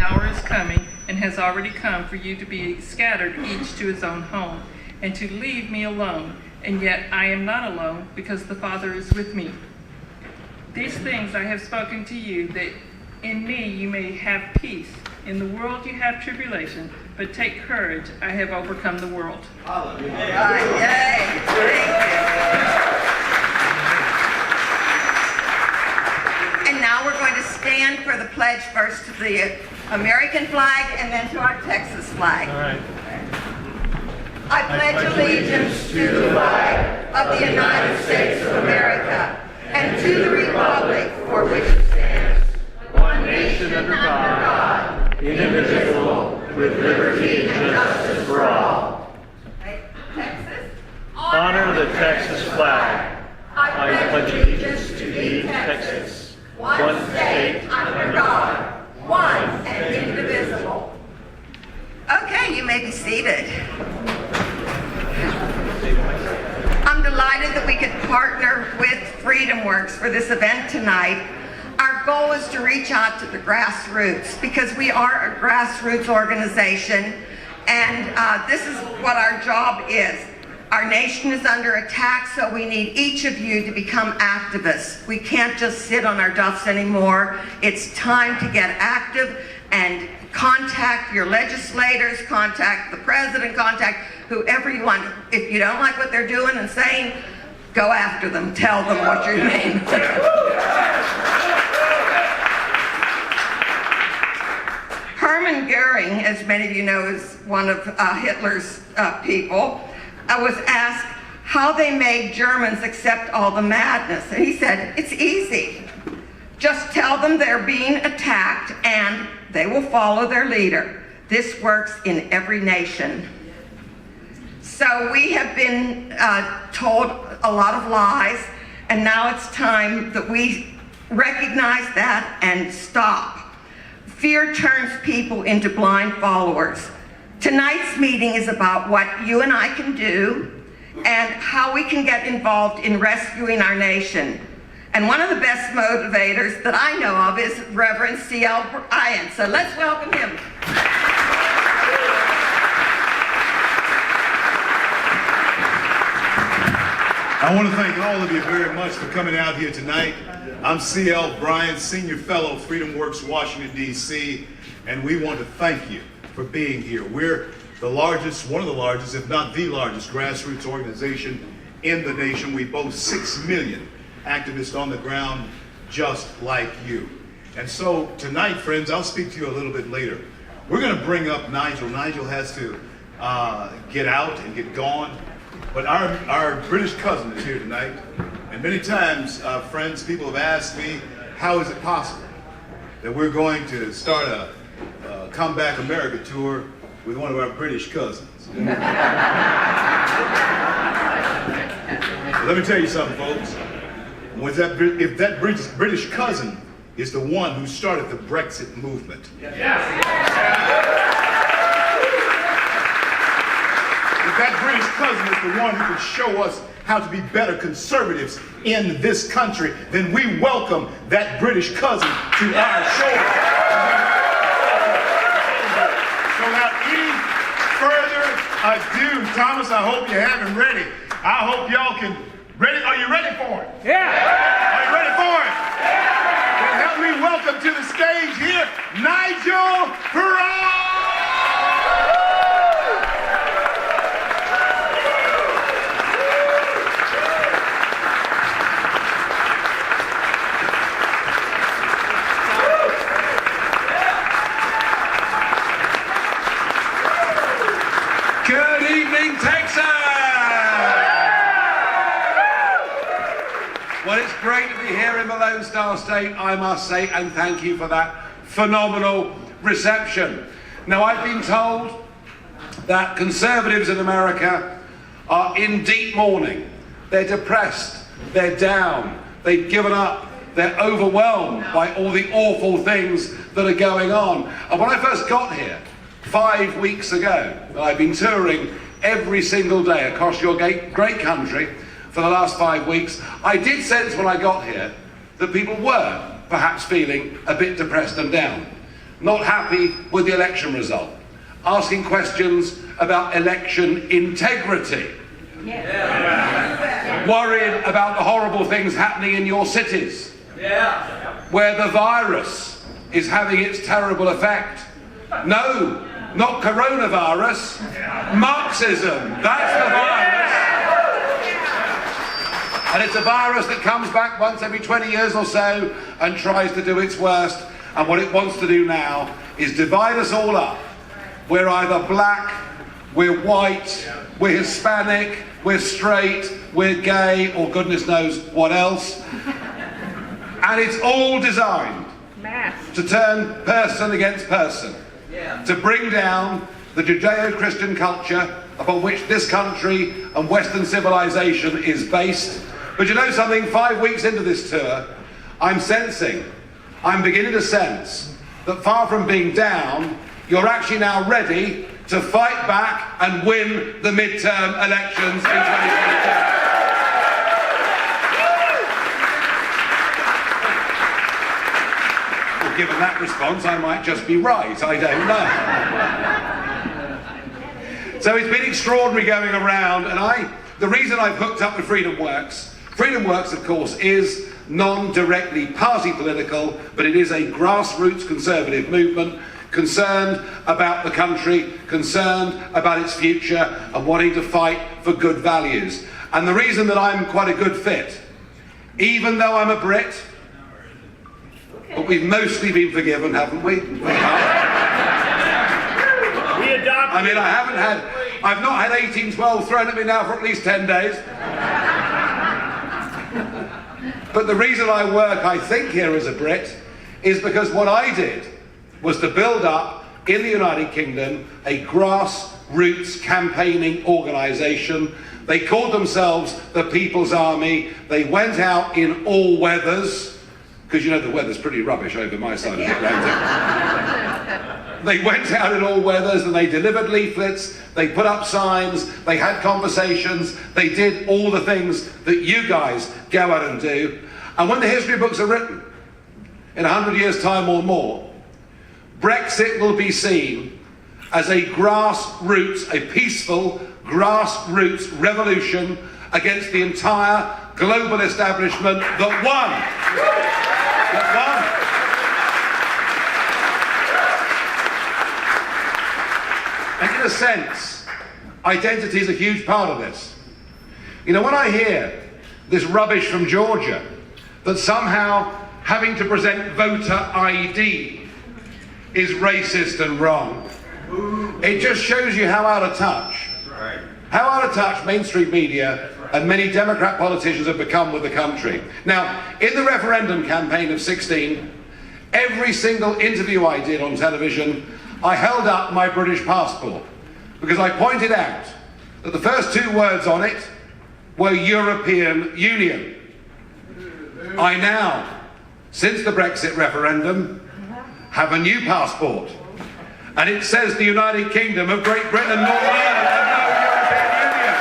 hour is coming, and has already come, for you to be scattered each to his own home, and to leave me alone. And yet I am not alone, because the Father is with me. These things I have spoken to you, that in me you may have peace. In the world you have tribulation, but take courage, I have overcome the world. Hallelujah. Yay. Thank you. And now we're going to stand for the pledge, first to the American flag and then to our Texas flag. All right. I pledge allegiance to the flag of the United States of America and to the republic for which it stands, one nation under God, indivisible, with liberty and justice for all. Texas, Honor the Texas flag. I pledge allegiance to thee, Texas, one state under God, one and indivisible. Okay, you may be seated. I'm delighted that we could partner with FreedomWorks for this event tonight. Our goal is to reach out to the grassroots, because we are a grassroots organization, and this is what our job is. Our nation is under attack, so we need each of you to become activists. We can't just sit on our duffs anymore. It's time to get active and contact your legislators, contact the president, contact whoever you want. If you don't like what they're doing and saying, go after them. Tell them what you mean. Hermann Goering, as many of you know, is one of Hitler's people, was asked how they made Germans accept all the madness. And he said, it's easy. Just tell them they're being attacked and they will follow their leader. This works in every nation. So we have been told a lot of lies, and now it's time that we recognize that and stop. Fear turns people into blind followers. Tonight's meeting is about what you and I can do and how we can get involved in rescuing our nation. And one of the best motivators that I know of is Reverend C.L. Bryant. So let's welcome him. I want to thank all of you very much for coming out here tonight. I'm C.L. Bryant, Senior Fellow, FreedomWorks, Washington, D.C., and we want to thank you for being here. We're the largest, one of the largest, if not the largest, grassroots organization in the nation. We boast 6 million activists on the ground just like you. And so tonight, friends, I'll speak to you a little bit later. We're going to bring up Nigel. Nigel has to get out and get gone. But our British cousin is here tonight. And many times, friends, people have asked me, how is it possible that we're going to start a Comeback America tour with one of our British cousins? Let me tell you something, folks. If that British cousin is the one who started the BREXIT movement. If that British cousin is the one who can show us how to be better conservatives in this country, then we welcome that British cousin to our shores. So without any further ado, Thomas, I hope you have him ready. I hope y'all can ready. Are you ready for it? Yeah. Are you ready for it? Yeah. Then help me welcome to the stage here, Nigel Farage. Good evening, Texas! Well, it's great to be here in the Lone Star State, I must say, and thank you for that phenomenal reception. Now, I've been told that conservatives in America are in deep mourning. They're depressed, they're down, they've given up, they're overwhelmed by all the awful things that are going on. And when I first got here, 5 weeks ago, I've been touring every single day across your great country for the last 5 weeks. I did sense when I got here that people were perhaps feeling a bit depressed and down. not happy with the election result, asking questions about election integrity, worried about the horrible things happening in your cities, where the virus is having its terrible effect. No, not coronavirus, Marxism, that's the virus. And it's a virus that comes back once every 20 years or so and tries to do its worst. And what it wants to do now is divide us all up. We're either black, we're white, we're Hispanic, we're straight, we're gay, or goodness knows what else. And it's all designed to turn person against person, to bring down the Judeo-Christian culture upon which this country and Western civilization is based. But you know something, 5 weeks into this tour, I'm beginning to sense that far from being down, you're actually now ready to fight back and win the midterm elections in 2022. Well, given that response, I might just be right, I don't know. So it's been extraordinary going around, and the reason I've hooked up with Freedom Works, of course, is non-directly party political, but it is a grassroots conservative movement concerned about the country, concerned about its future, and wanting to fight for good values. And the reason that I'm quite a good fit, even though I'm a Brit, but we've mostly been forgiven, haven't we? I mean, I've not had 1812 thrown at me now for at least 10 days. But the reason I work, I think, here as a Brit is because what I did was to build up in the United Kingdom a grassroots campaigning organisation. They called themselves the People's Army. They went out in all weathers, because you know the weather's pretty rubbish over my side of the Atlantic. They went out in all weathers and they delivered leaflets, they put up signs, they had conversations, they did all the things that you guys go out and do. And when the history books are written, in 100 years' time or more, Brexit will be seen as a grassroots, a peaceful grassroots revolution against the entire global establishment that won. And in a sense, identity is a huge part of this. You know, when I hear this rubbish from Georgia, that somehow having to present voter ID is racist and wrong, it just shows you how out of touch, mainstream media and many Democrat politicians have become with the country. Now, in the referendum campaign of 16, every single interview I did on television, I held up my British passport because I pointed out that the first two words on it were European Union. I now, since the Brexit referendum, have a new passport, and it says the United Kingdom of Great Britain and Northern Ireland and no European Union.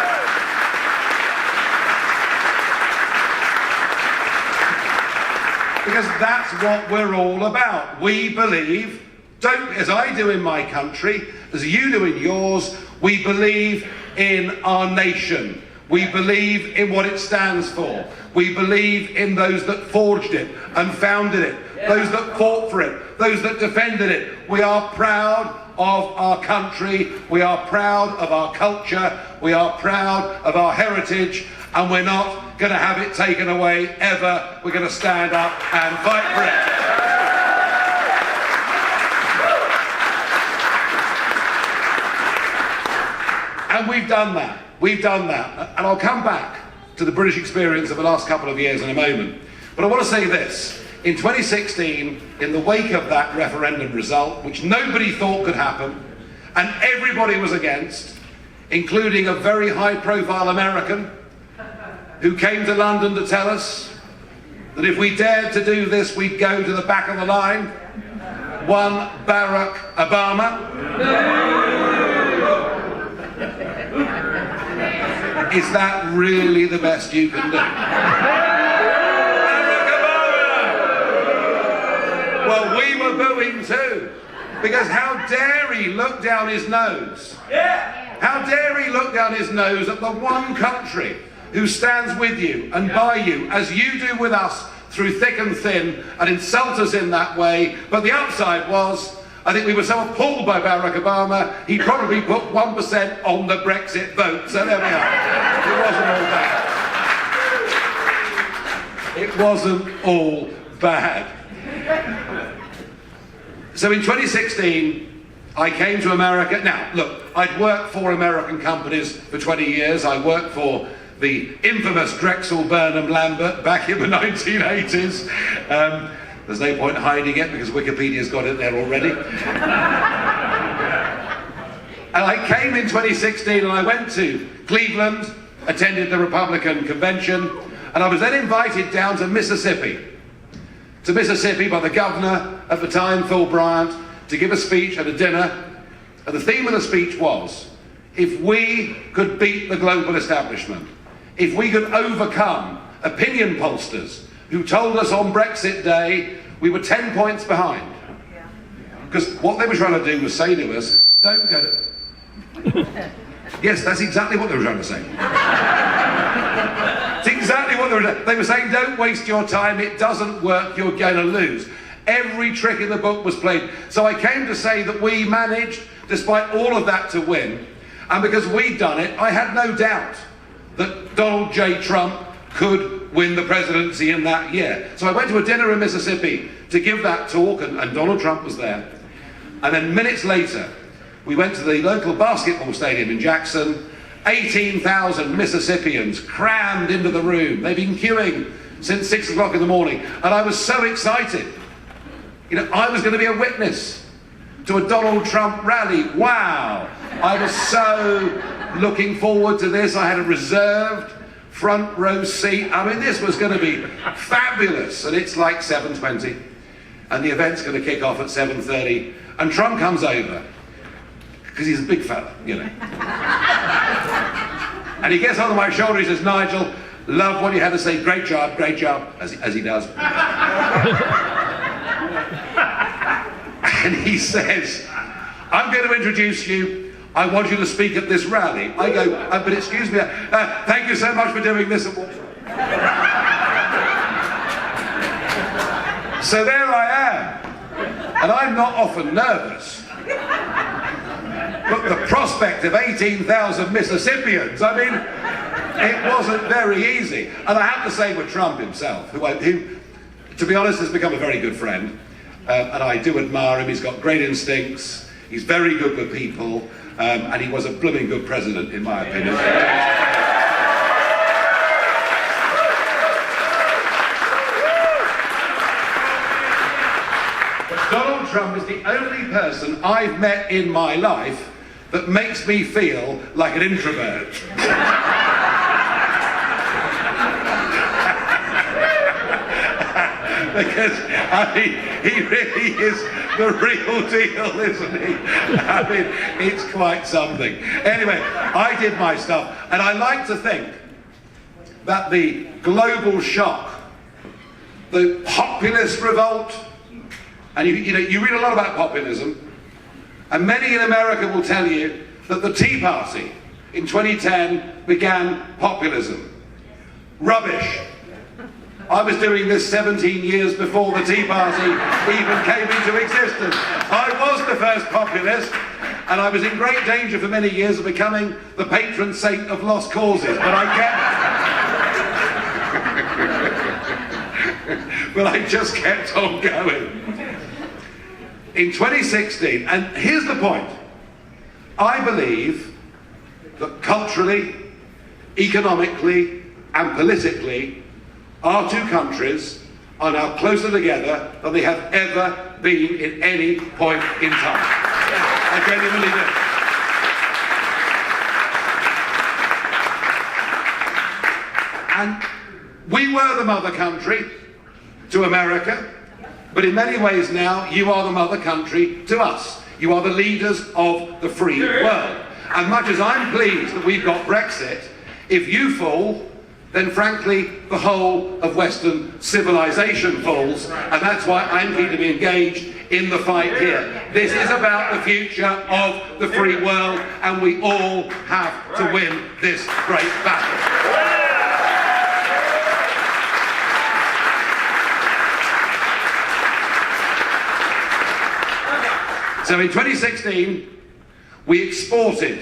Because that's what we're all about. We believe, as I do in my country, as you do in yours, we believe in our nation. We believe in what it stands for. We believe in those that forged it and founded it, those that fought for it, those that defended it. We are proud of our country. We are proud of our culture. We are proud of our heritage, and we're not going to have it taken away ever. We're going to stand up and fight for it. And we've done that. And I'll come back to the British experience of the last couple of years in a moment. But I want to say this. In 2016, in the wake of that referendum result, which nobody thought could happen, and everybody was against, including a very high-profile American who came to London to tell us that if we dared to do this, we'd go to the back of the line, one Barack Obama. Is that really the best you can do? Well, we were booing too. Because how dare he look down his nose? How dare he look down his nose at the one country who stands with you and by you, as you do with us, through thick and thin, and insult us in that way. But the upside was, I think we were so appalled by Barack Obama, he probably put 1% on the Brexit vote. So there we are. It wasn't all bad. So in 2016, I came to America. Now, look, I'd worked for American companies for 20 years. I worked for the infamous Drexel Burnham Lambert back in the 1980s. There's no point hiding it because Wikipedia's got it there already. And I came in 2016 and I went to Cleveland, attended the Republican convention, and I was then invited down to Mississippi by the governor at the time, Phil Bryant, to give a speech at a dinner. And the theme of the speech was, if we could beat the global establishment, if we could overcome opinion pollsters who told us on Brexit Day we were 10 points behind. Because what they were trying to do was say to us, don't go to... Yes, that's exactly what they were trying to say. It's exactly what they were saying, don't waste your time, it doesn't work, you're going to lose. Every trick in the book was played. So I came to say that we managed, despite all of that, to win. And because we'd done it, I had no doubt that Donald J. Trump could win the presidency in that year. So I went to a dinner in Mississippi to give that talk, and Donald Trump was there. And then minutes later, we went to the local basketball stadium in Jackson. 18,000 Mississippians crammed into the room. They've been queuing since 6 o'clock in the morning. And I was so excited. You know, I was going to be a witness to a Donald Trump rally. Wow! I was so looking forward to this. I had a reserved front row seat. I mean, this was going to be fabulous. And it's like 7:20. And the event's going to kick off at 7:30. And Trump comes over. Because he's a big fella, you know. And he gets onto my shoulder, he says, Nigel, love what you had to say, great job, as he does. And he says, I'm going to introduce you, I want you to speak at this rally. I go, but excuse me, thank you so much for doing this. So there I am, and I'm not often nervous. But the prospect of 18,000 Mississippians, I mean, it wasn't very easy. And I have to say with Trump himself, who, to be honest, has become a very good friend, and I do admire him. He's got great instincts, he's very good with people, and he was a blooming good president, in my opinion. But Donald Trump is the only person I've met in my life that makes me feel like an introvert. Because, I mean, he really is the real deal, isn't he? I mean, it's quite something. Anyway, I did my stuff, and I like to think that the global shock, the populist revolt, and you read a lot about populism, and many in America will tell you that the Tea Party in 2010 began populism. Rubbish. I was doing this 17 years before the Tea Party even came into existence. I was the first populist, and I was in great danger for many years of becoming the patron saint of lost causes, but I just kept on going. In 2016, and here's the point, I believe that culturally, economically, and politically, our two countries are now closer together than they have ever been in any point in time. I genuinely do. And we were the mother country to America. But in many ways now, you are the mother country to us. You are the leaders of the free world. And much as I'm pleased that we've got Brexit, if you fall, then frankly the whole of Western civilization falls, and that's why I'm keen to be engaged in the fight here. This is about the future of the free world, and we all have to win this great battle. So in 2016, we exported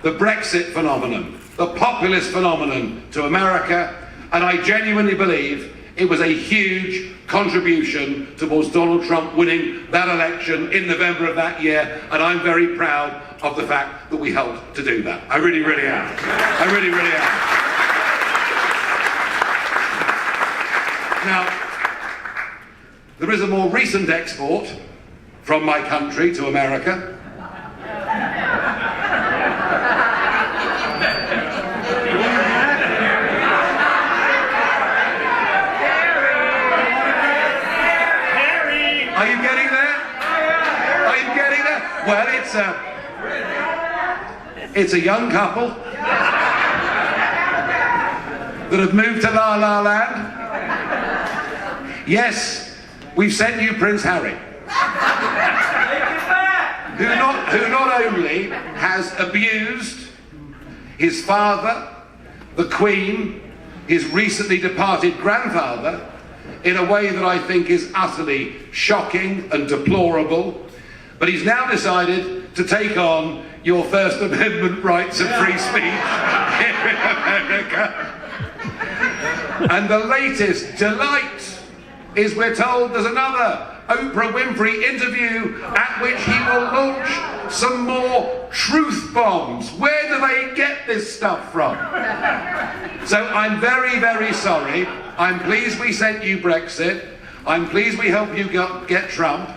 the Brexit phenomenon, the populist phenomenon, to America, and I genuinely believe it was a huge contribution towards Donald Trump winning that election in November of that year, and I'm very proud of the fact that we helped to do that. I really, really am. I really, really am. Now, there is a more recent export from my country to America. Are you getting there? Are you getting there? Well, it's a young couple that have moved to La La Land. Yes, we've sent you Prince Harry, who not only has abused his father, the Queen, his recently departed grandfather, in a way that I think is utterly shocking and deplorable, but he's now decided to take on your First Amendment rights of free speech here in America. And the latest delight is, we're told, there's another Oprah Winfrey interview at which he will launch some more truth bombs. Where do they get this stuff from? So I'm very, very sorry. I'm pleased we sent you Brexit. I'm pleased we helped you get Trump.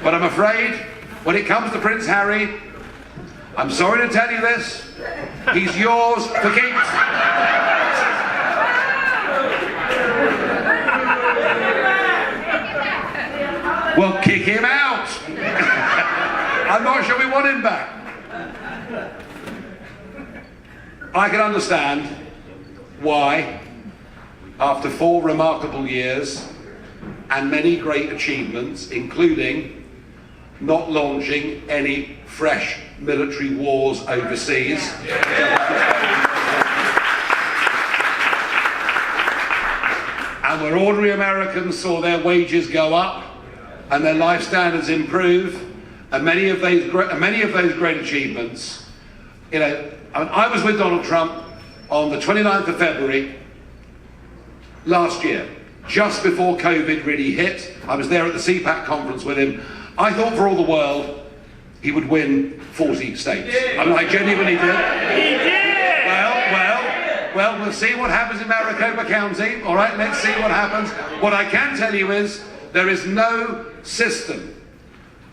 But I'm afraid when it comes to Prince Harry, I'm sorry to tell you this, he's yours for keeps. Well, kick him out. I'm not sure we want him back. I can understand why, after 4 remarkable years and many great achievements, including not launching any fresh military wars overseas, and where ordinary Americans saw their wages go up and their life standards improve, and many of those great achievements, you know, I was with Donald Trump on the 29th of February last year, just before COVID really hit. I was there at the CPAC conference with him. I thought for all the world he would win 40 states. I mean, I genuinely did. He did! Well, we'll see what happens in Maricopa County. All right, let's see what happens. What I can tell you is there is no system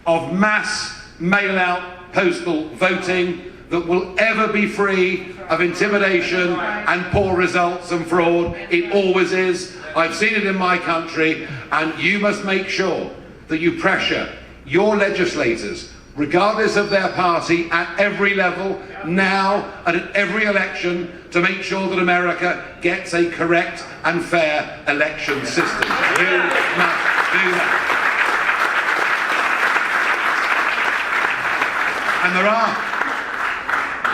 of mass mail-out postal voting that will ever be free of intimidation and poor results and fraud. It always is. I've seen it in my country, and you must make sure that you pressure your legislators, regardless of their party, at every level, now and at every election, to make sure that America gets a correct and fair election system. You must do that.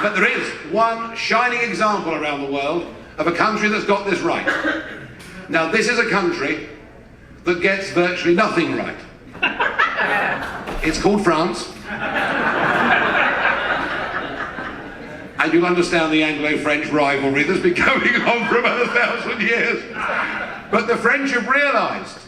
But there is one shining example around the world of a country that's got this right. Now, this is a country that gets virtually nothing right. It's called France. And you'll understand the Anglo-French rivalry that's been going on for about 1,000 years. But the French have realised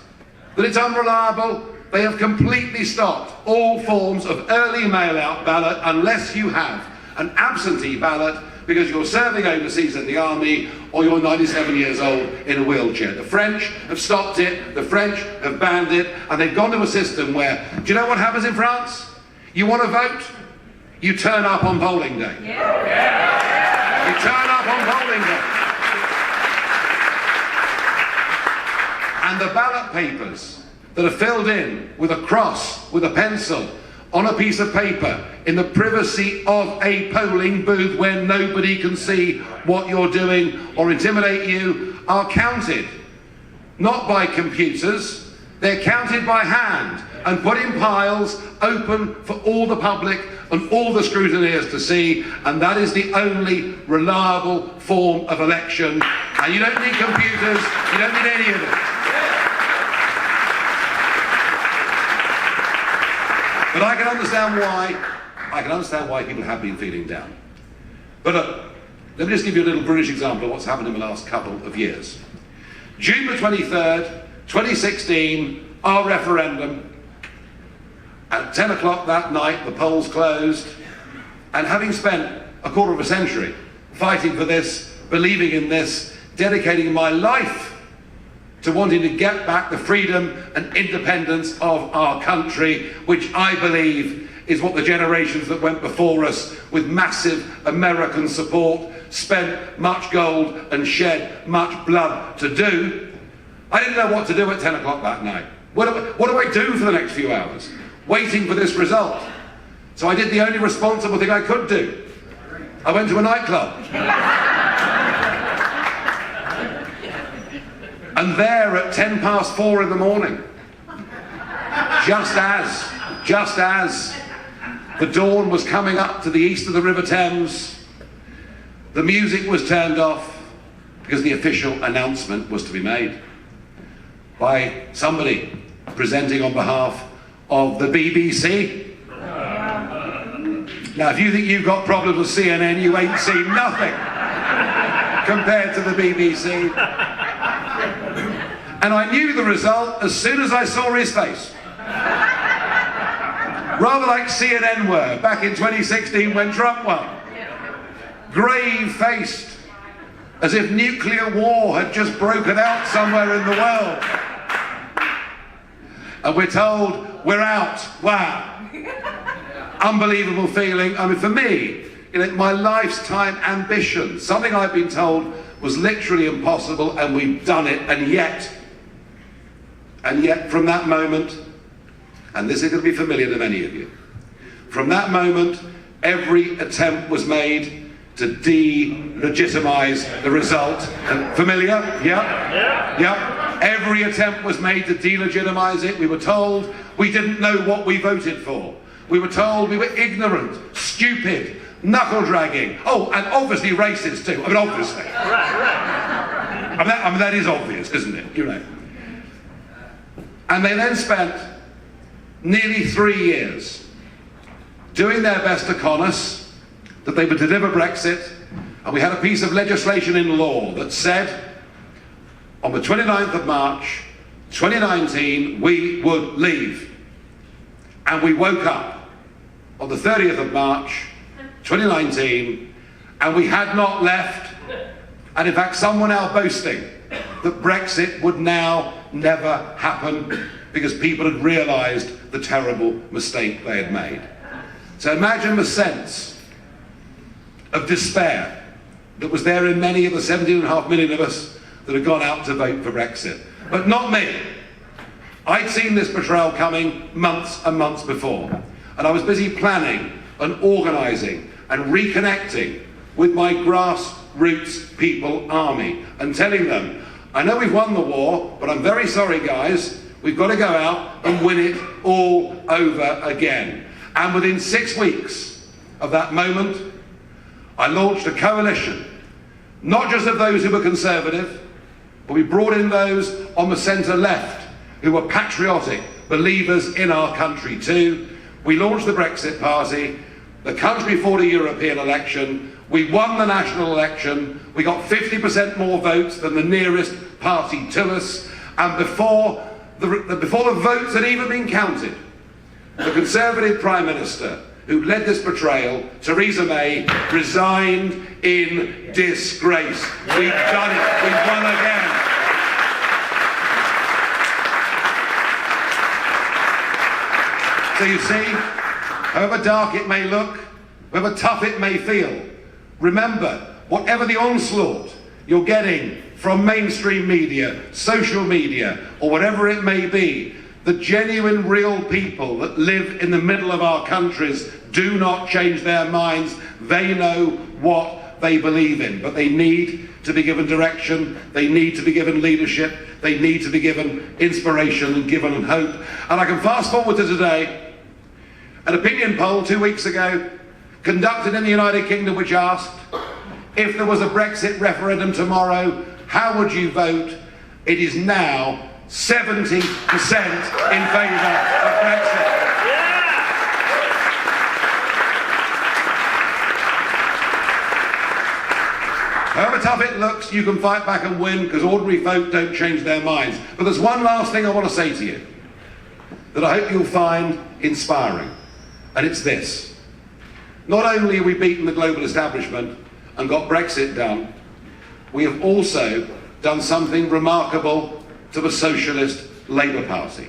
that it's unreliable. They have completely stopped all forms of early mail-out ballot unless you have an absentee ballot because you're serving overseas in the army or you're 97 years old in a wheelchair. The French have stopped it, the French have banned it, and they've gone to a system where, do you know what happens in France? You want to vote? You turn up on polling day. You turn up on polling day. And the ballot papers that are filled in with a cross, with a pencil, on a piece of paper in the privacy of a polling booth where nobody can see what you're doing or intimidate you are counted, not by computers, they're counted by hand and put in piles open for all the public and all the scrutineers to see, and that is the only reliable form of election. And you don't need computers, you don't need any of it. But I can understand why people have been feeling down. But let me just give you a little British example of what's happened in the last couple of years. June the 23rd, 2016, our referendum. At 10 o'clock that night, the polls closed, and having spent a quarter of a century fighting for this, believing in this, dedicating my life to wanting to get back the freedom and independence of our country, which I believe is what the generations that went before us with massive American support spent much gold and shed much blood to do. I didn't know what to do at 10 o'clock that night. What do I do for the next few hours? Waiting for this result. So I did the only responsible thing I could do. I went to a nightclub. And there at 4:10 in the morning, just as the dawn was coming up to the east of the River Thames, the music was turned off because the official announcement was to be made by somebody presenting on behalf of the BBC. Now, if you think you've got problems with CNN, you ain't seen nothing compared to the BBC. And I knew the result as soon as I saw his face. Rather like CNN were back in 2016 when Trump won. Grave-faced, as if nuclear war had just broken out somewhere in the world. And we're told we're out. Wow. Unbelievable feeling. I mean, for me, my lifetime ambition, something I've been told was literally impossible, and we've done it, and yet from that moment, and this is going to be familiar to many of you, from that moment, every attempt was made to delegitimize the result. Familiar? Yeah? Yeah. Every attempt was made to delegitimize it. We were told we didn't know what we voted for. We were told we were ignorant, stupid, knuckle-dragging. Oh, and obviously racist too. I mean, obviously. Right. I mean, that is obvious, isn't it? You know. And they then spent nearly 3 years doing their best to con us that they would deliver Brexit, and we had a piece of legislation in law that said on the 29th of March 2019 we would leave. And we woke up on the 30th of March 2019 and we had not left, and in fact some were now boasting that Brexit would now never happen because people had realised the terrible mistake they had made. So imagine the sense of despair that was there in many of the 17.5 million of us that had gone out to vote for Brexit. But not me. I'd seen this betrayal coming months and months before, and I was busy planning and organising and reconnecting with my grassroots people army and telling them, I know we've won the war, but I'm very sorry guys, we've got to go out and win it all over again. And within 6 weeks of that moment, I launched a coalition, not just of those who were conservative, but we brought in those on the centre-left who were patriotic believers in our country too. We launched the Brexit Party. The country fought a European election. We won the national election. We got 50% more votes than the nearest party to us. And before the votes had even been counted, the Conservative Prime Minister who led this betrayal, Theresa May, resigned in disgrace. We've done it. We've won again. So you see, however dark it may look, however tough it may feel, remember, whatever the onslaught you're getting from mainstream media, social media, or whatever it may be, the genuine, real people that live in the middle of our countries do not change their minds. They know what they believe in, but they need to be given direction, they need to be given leadership, they need to be given inspiration and given hope. And I can fast forward to today, an opinion poll 2 weeks ago, conducted in the United Kingdom, which asked, if there was a Brexit referendum tomorrow, how would you vote? It is now 70% in favour of Brexit. However tough it looks, you can fight back and win, because ordinary folk don't change their minds. But there's one last thing I want to say to you that I hope you'll find inspiring, and it's this. Not only have we beaten the global establishment and got Brexit done, we have also done something remarkable to the Socialist Labour Party.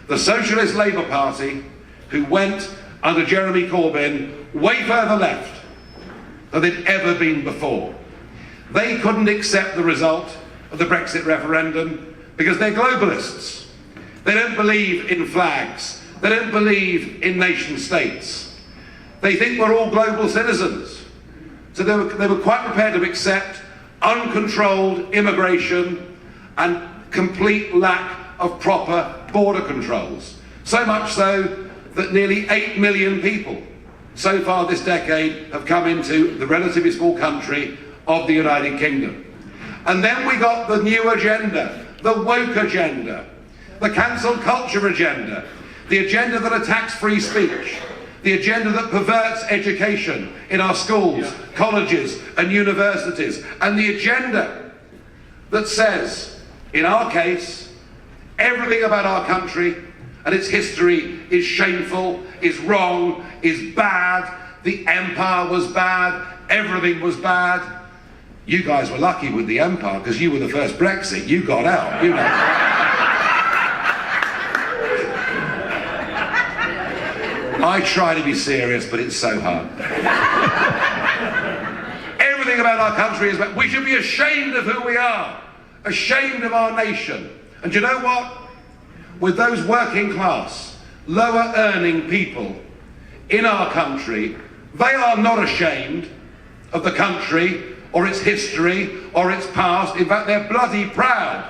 The Socialist Labour Party, who went under Jeremy Corbyn way further left than they'd ever been before. They couldn't accept the result of the Brexit referendum because they're globalists. They don't believe in flags. They don't believe in nation states. They think we're all global citizens. So they were quite prepared to accept uncontrolled immigration and complete lack of proper border controls. So much so that nearly 8 million people so far this decade have come into the relatively small country of the United Kingdom. And then we got the new agenda, the woke agenda, the cancel culture agenda, the agenda that attacks free speech, the agenda that perverts education in our schools, colleges and universities, and the agenda that says, in our case, everything about our country and its history is shameful, is wrong, is bad, the empire was bad, everything was bad. You guys were lucky with the empire because you were the first Brexit, you got out, you know. I try to be serious, but it's so hard. Everything about our country is bad. We should be ashamed of who we are, ashamed of our nation. And you know what? With those working class, lower earning people in our country, they are not ashamed of the country or its history or its past. In fact, they're bloody proud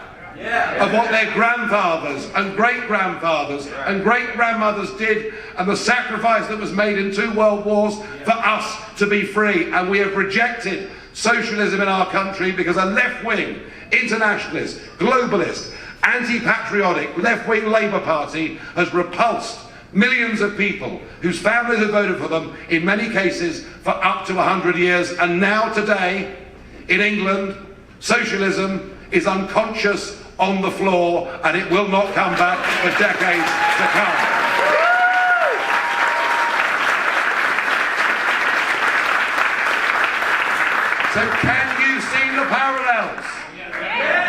of what their grandfathers and great-grandfathers and great-grandmothers did and the sacrifice that was made in 2 world wars for us to be free. And we have rejected socialism in our country because a left-wing, internationalist, globalist, anti-patriotic, left-wing Labour Party has repulsed millions of people whose families have voted for them, in many cases for up to 100 years. And now today, in England, socialism is unconscious on the floor, and it will not come back for decades to come. So can you see the parallels?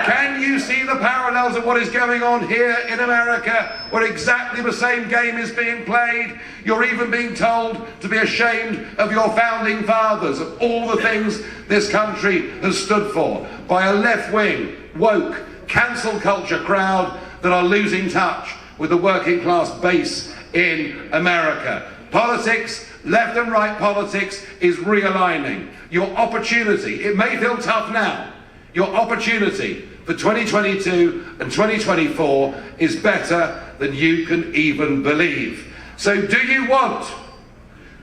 Can you see the parallels of what is going on here in America, where exactly the same game is being played? You're even being told to be ashamed of your founding fathers, of all the things this country has stood for, by a left-wing, woke, cancel culture crowd that are losing touch with the working class base in America. Politics, left and right politics, is realigning. Your opportunity, it may feel tough now, your opportunity for 2022 and 2024 is better than you can even believe. So do you want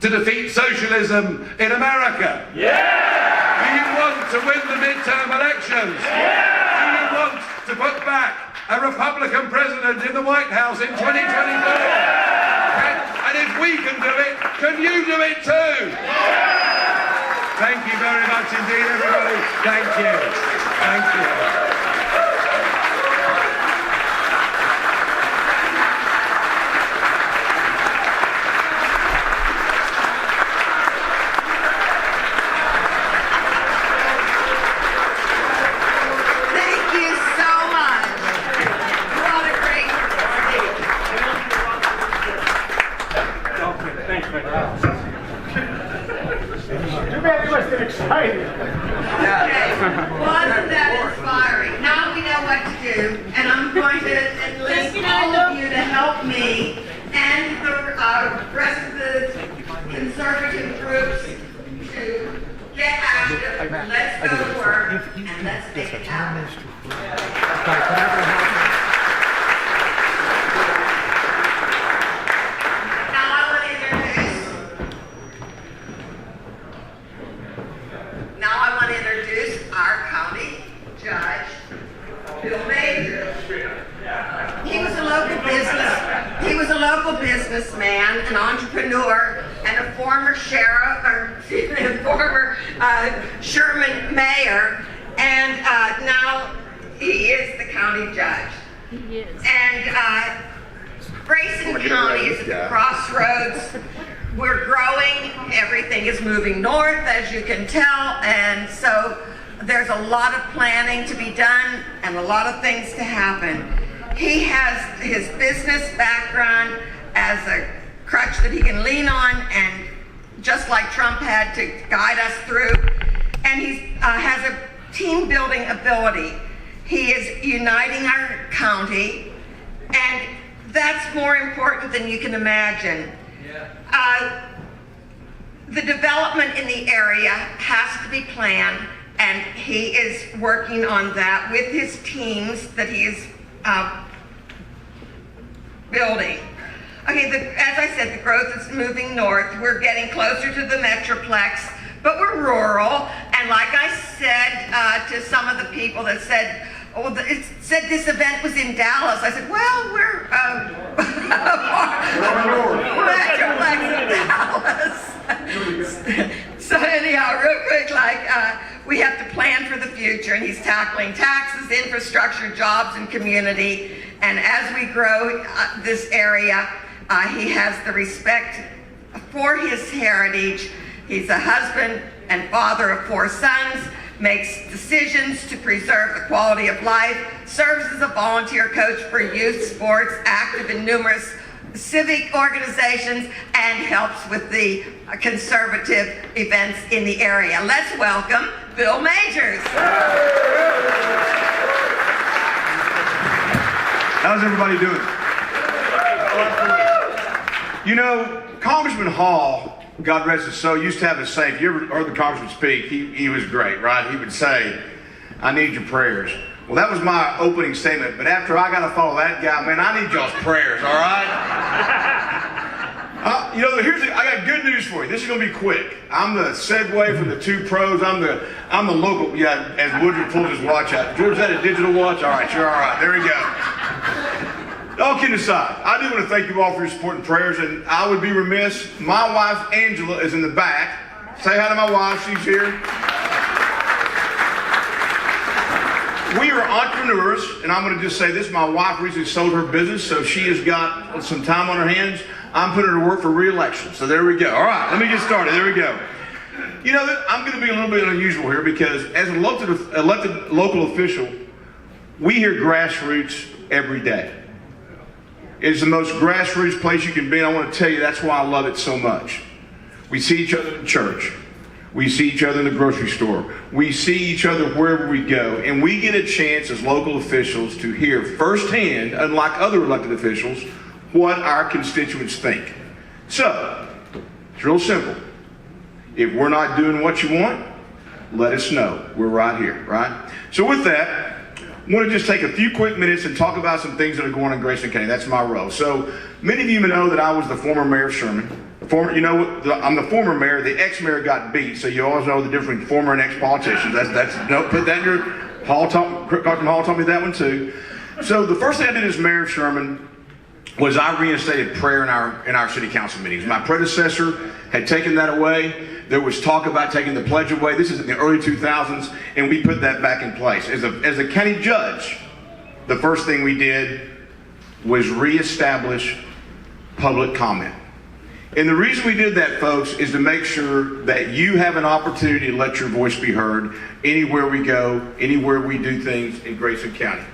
to defeat socialism in America? Yeah! Do you want to win the midterm elections? Yeah! Do you want to put back a Republican president in the White House in 2024? Yeah! And if we can do it, can you do it too? Yeah! Thank you very much indeed, everybody. Thank you. Thank you. Okay. Wasn't that inspiring? Now we know what to do, and I'm going to enlist all of you to help me and the rest of the conservative groups to get active. Let's go to work and let's make it happen. Now I want to introduce our county judge, Bill Major. He was a local businessman, an entrepreneur, and a former sheriff, or former Sherman mayor, and now he is the county judge. He is. And Grayson County is at the crossroads. We're growing, everything is moving north, as you can tell, and so there's a lot of planning to be done and a lot of things to happen. He has his business background as a crutch that he can lean on, and just like Trump had to guide us through, and he has a team building ability. He is uniting our county, and that's more important than you can imagine. The development in the area has to be planned, and he is working on that with his teams that he is building. Okay, as I said, the growth is moving north. We're getting closer to the Metroplex, but we're rural. And like I said to some of the people that said, oh, it said this event was in Dallas. I said, well, we're Metroplex in Dallas. So anyhow, real quick, we have to plan for the future, and he's tackling taxes, infrastructure, jobs, and community. And as we grow this area, he has the respect for his heritage. He's a husband and father of 4 sons, makes decisions to preserve the quality of life, serves as a volunteer coach for youth sports, active in numerous civic organizations, and helps with the conservative events in the area. Let's welcome Bill Majors. How's everybody doing? You know, Congressman Hall, God rest his soul, used to have a saying. If you ever heard the congressman speak, he was great, right? He would say, I need your prayers. Well, that was my opening statement, but after I got to follow that guy, man, I need y'all's prayers, all right? You know, I got good news for you. This is going to be quick. I'm the segue from the 2 pros. I'm the local, yeah, as Woodruff pulled his watch out. George, is that a digital watch? All right, you're all right. There we go. All kidding aside, I do want to thank you all for your support and prayers, and I would be remiss. My wife, Angela, is in the back. Say hi to my wife. She's here. We are entrepreneurs, and I'm going to just say this. My wife recently sold her business, so she has got some time on her hands. I'm putting her to work for re-election. So there we go. All right, let me get started. There we go. You know, I'm going to be a little bit unusual here because as an elected local official, we hear grassroots every day. It's the most grassroots place you can be, and I want to tell you that's why I love it so much. We see each other in church. We see each other in the grocery store. We see each other wherever we go, and we get a chance as local officials to hear firsthand, unlike other elected officials, what our constituents think. So, it's real simple. If we're not doing what you want, let us know. We're right here, right? So with that, I want to just take a few quick minutes and talk about some things that are going on in Grayson County. That's my role. So many of you know that I was the former mayor of Sherman. I'm the former mayor. The ex-mayor got beat, so you always know the difference between former and ex-politicians. Put that in your Congressman Hall told me that one too. So the first thing I did as mayor of Sherman was I reinstated prayer in our city council meetings. My predecessor had taken that away. There was talk about taking the pledge away. This is in the early 2000s, and we put that back in place. As a county judge, the first thing we did was reestablish public comment. And the reason we did that, folks, is to make sure that you have an opportunity to let your voice be heard anywhere we go, anywhere we do things in Grayson County.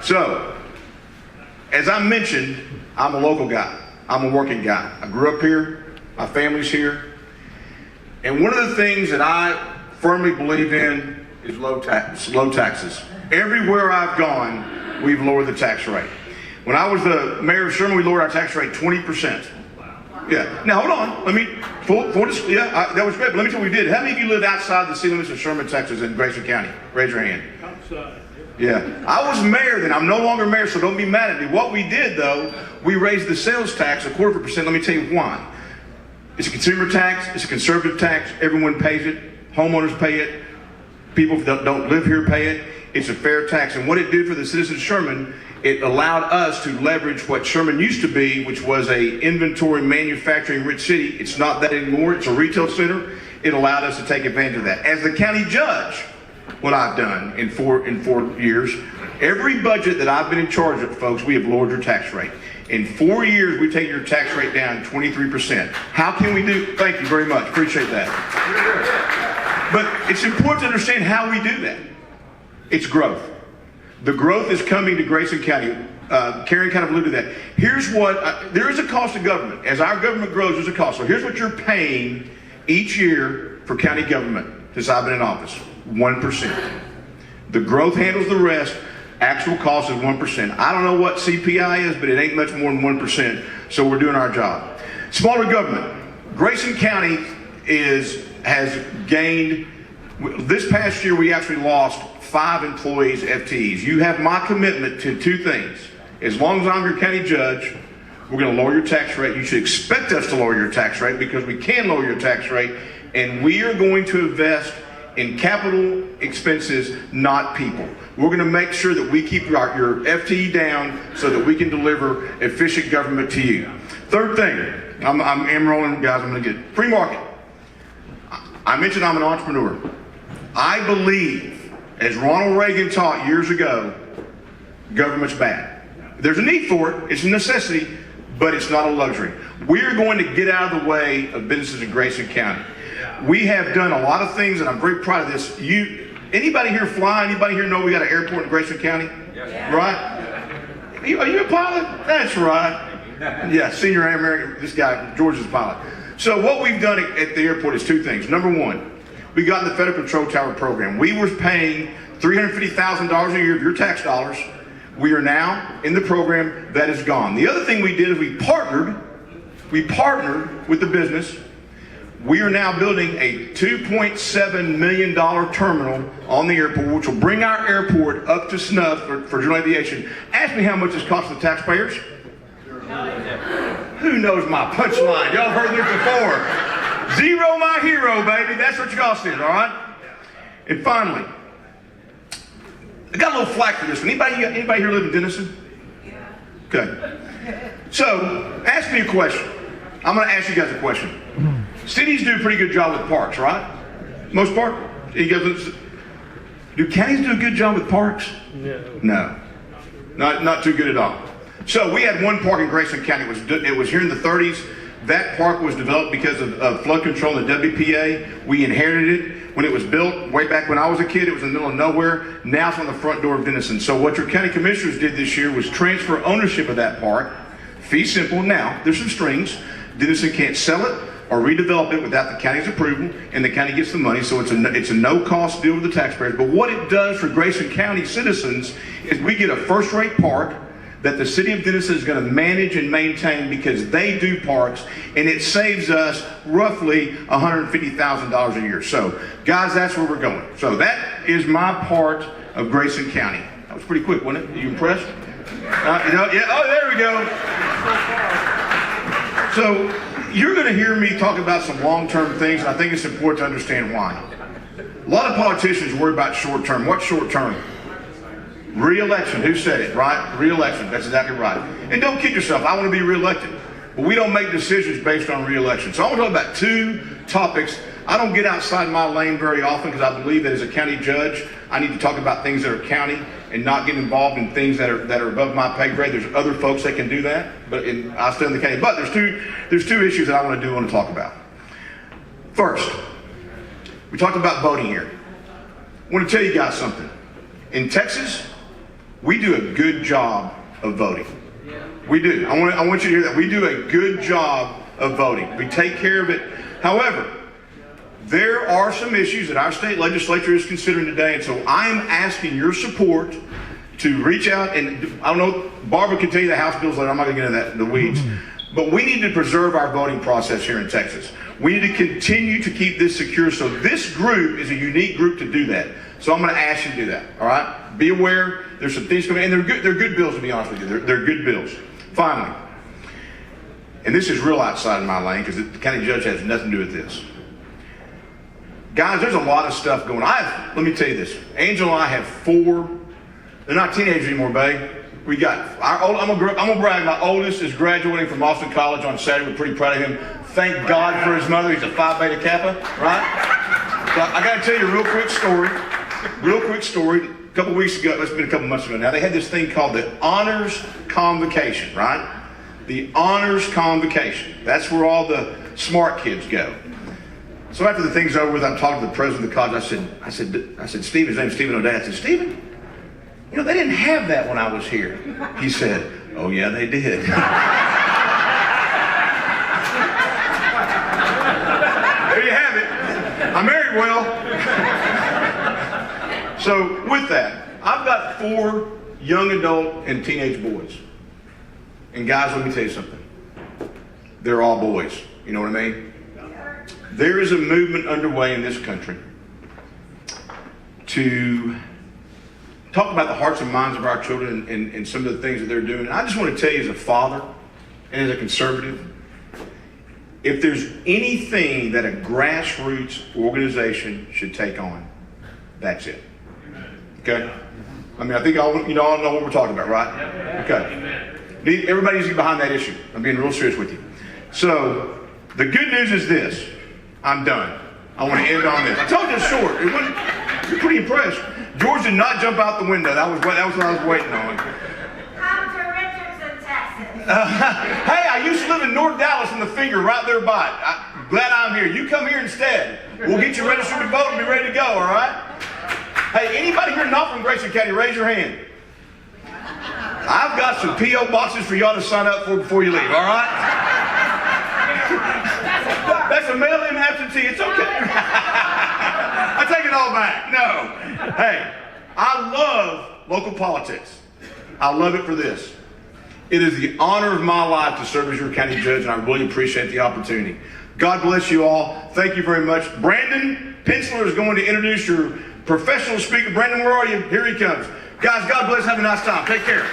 So, as I mentioned, I'm a local guy. I'm a working guy. I grew up here. My family's here. And one of the things that I firmly believe in is low taxes. Everywhere I've gone, we've lowered the tax rate. When I was the mayor of Sherman, we lowered our tax rate 20%. Yeah. Now hold on. Let me. That was great. But let me tell you what we did. How many of you live outside the city limits of Sherman, Texas, in Grayson County? Raise your hand. Outside. Yeah. I was mayor then. I'm no longer mayor, so don't be mad at me. What we did though, we raised the sales tax 0.25%. Let me tell you why. It's a consumer tax. It's a conservative tax. Everyone pays it. Homeowners pay it. People that don't live here pay it. It's a fair tax. And what it did for the citizens of Sherman, it allowed us to leverage what Sherman used to be, which was a inventory manufacturing rich city. It's not that anymore. It's a retail center. It allowed us to take advantage of that. As the county judge, what I've done in four years, every budget that I've been in charge of, folks, we have lowered your tax rate. In 4 years, we've taken your tax rate down 23%. How can we do? Thank you very much. Appreciate that. But it's important to understand how we do that. It's growth. The growth is coming to Grayson County. Karen kind of alluded to that. Here's what, there is a cost to government. As our government grows, there's a cost. So here's what you're paying each year for county government since I've been in office, 1%. The growth handles the rest. Actual cost is 1%. I don't know what CPI is, but it ain't much more than 1%. So we're doing our job. Smaller government. Grayson County has gained, this past year we actually lost 5 employees, FTEs. You have my commitment to 2 things. As long as I'm your county judge, we're going to lower your tax rate. You should expect us to lower your tax rate because we can lower your tax rate. And we are going to invest in capital expenses, not people. We're going to make sure that we keep your FTE down so that we can deliver efficient government to you. Third thing, I'm rolling, guys, I'm going to get free market. I mentioned I'm an entrepreneur. I believe, as Ronald Reagan taught years ago, government's bad. There's a need for it, it's a necessity, but it's not a luxury. We're going to get out of the way of businesses in Grayson County. We have done a lot of things, and I'm very proud of this. Anybody here fly? Anybody here know we got an airport in Grayson County? Yes. Right? Are you a pilot? That's right. Yeah, senior American, this guy, George's a pilot. So what we've done at the airport is 2 things. Number 1, we got in the Federal Control Tower program. We were paying $350,000 a year of your tax dollars. We are now in the program. That is gone. The other thing we did is we partnered with the business. We are now building a $2.7 million terminal on the airport, which will bring our airport up to snuff for general aviation. Ask me how much this costs the taxpayers. Who knows my punchline? Y'all heard this before. Zero my hero, baby. That's what your cost is, all right? And finally, I got a little flack for this one. Anybody here live in Denison? Okay. So, ask me a question. I'm going to ask you guys a question. Cities do a pretty good job with parks, right? Most part? Do counties do a good job with parks? No. Not too good at all. So we had one park in Grayson County. It was here in the 30s. That park was developed because of flood control in the WPA. We inherited it. When it was built, way back when I was a kid, it was in the middle of nowhere. Now it's on the front door of Denison. So what your county commissioners did this year was transfer ownership of that park. Fee simple. Now, there's some strings. Denison can't sell it or redevelop it without the county's approval, and the county gets the money, so it's a no-cost deal with the taxpayers. But what it does for Grayson County citizens is we get a first-rate park that the city of Denison is going to manage and maintain because they do parks, and it saves us roughly $150,000 a year. So, guys, that's where we're going. So that is my part of Grayson County. That was pretty quick, wasn't it? Are you impressed? Yeah. Oh, there we go. So you're going to hear me talk about some long-term things, and I think it's important to understand why. A lot of politicians worry about short-term. What's short-term? Re-election. Who said it, right? Re-election. That's exactly right. And don't kid yourself. I want to be re-elected. But we don't make decisions based on re-election. So I want to talk about 2 topics. I don't get outside my lane very often because I believe that as a county judge, I need to talk about things that are county and not get involved in things that are above my pay grade. There's other folks that can do that, but I stay in the county. But there's two issues that I want to talk about. First, we talked about voting here. I want to tell you guys something. In Texas, we do a good job of voting. We do. I want you to hear that. We do a good job of voting. We take care of it. However, there are some issues that our state legislature is considering today, and so I am asking your support to reach out, and I don't know, Barbara can tell you the House bills later, I'm not going to get into that in the weeds, but we need to preserve our voting process here in Texas. We need to continue to keep this secure, so this group is a unique group to do that. So I'm going to ask you to do that, all right? Be aware, there's some things coming, and they're good bills, to be honest with you. They're good bills. Finally, and this is real outside of my lane because the county judge has nothing to do with this. Guys, there's a lot of stuff going on. Let me tell you this. Angela and I have 4, they're not teenagers anymore, babe. We got, I'm gonna brag, my oldest is graduating from Austin College on Saturday. We're pretty proud of him. Thank God for his mother. He's a Phi Beta Kappa, right? So I gotta tell you a real quick story. A couple weeks ago, it's been a couple months ago now, they had this thing called the Honors Convocation, right? The Honors Convocation. That's where all the smart kids go. So after the thing's over with, I'm talking to the president of the college. I said, Stephen, his name's Stephen O'Day. I said, Stephen, you know, they didn't have that when I was here. He said, oh yeah, they did. There you have it. I married well. So with that, I've got 4 young adult and teenage boys. And guys, let me tell you something. They're all boys. You know what I mean? There is a movement underway in this country to talk about the hearts and minds of our children and some of the things that they're doing. And I just want to tell you as a father and as a conservative, if there's anything that a grassroots organization should take on, that's it. Okay? I mean, I think all know what we're talking about, right? Okay. Everybody's behind that issue. I'm being real serious with you. So, the good news is this. I'm done. I want to end on this. I told you it's short. You're pretty impressed. George did not jump out the window. That was what I was waiting on. Come to Richardson, Texas. Hey, I used to live in North Dallas in the Finger, right there by it. I'm glad I'm here. You come here instead. We'll get you registered to vote and be ready to go, all right? Hey, anybody here not from Grayson County, raise your hand. I've got some P.O. boxes for y'all to sign up for before you leave, all right? That's a mail-in absentee. It's okay. I take it all back. No. Hey, I love local politics. I love it for this. It is the honor of my life to serve as your county judge, and I really appreciate the opportunity. God bless you all. Thank you very much. Brandon Pensler is going to introduce your professional speaker. Brandon, where are you? Here he comes. Guys, God bless. Have a nice time. Take care.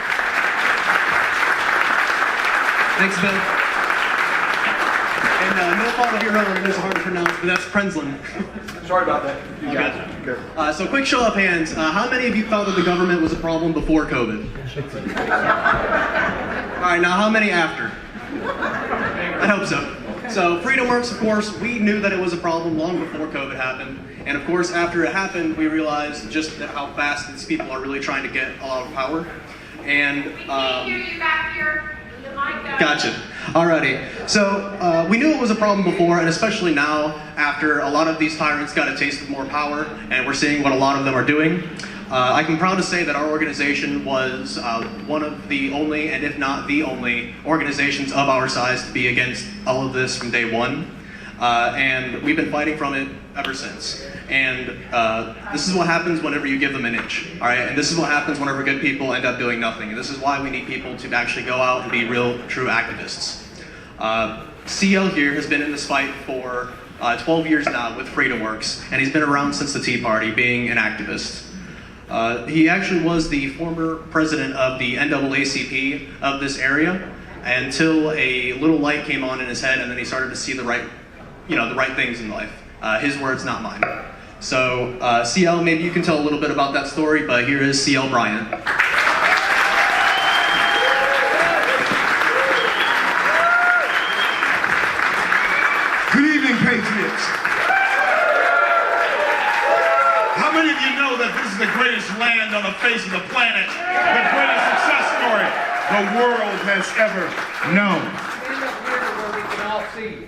Thanks, Bill. And no fault of your own, it is hard to pronounce, but that's Prenzlin. Sorry about that. You got it. So quick show of hands. How many of you thought that the government was a problem before COVID? All right, now how many after? I hope so. So Freedom Works, of course, we knew that it was a problem long before COVID happened. And of course, after it happened, we realized just how fast these people are really trying to get a lot of power. And We can't hear you back here. The mic goes. Gotcha. Alrighty. So we knew it was a problem before, and especially now, after a lot of these tyrants got a taste of more power, and we're seeing what a lot of them are doing. I can proud to say that our organization was one of the only, and if not the only, organizations of our size to be against all of this from day one. And we've been fighting from it ever since. And this is what happens whenever you give them an inch, all right? And this is what happens whenever good people end up doing nothing. And this is why we need people to actually go out and be real, true activists. CL here has been in this fight for 12 years now with Freedom Works, and he's been around since the Tea Party, being an activist. He actually was the former president of the NAACP of this area until a little light came on in his head, and then he started to see the right things in life. His words, not mine. So, CL, maybe you can tell a little bit about that story, but here is CL Bryant. Good evening, Patriots. How many of you know that this is the greatest land on the face of the planet, the greatest success story the world has ever known?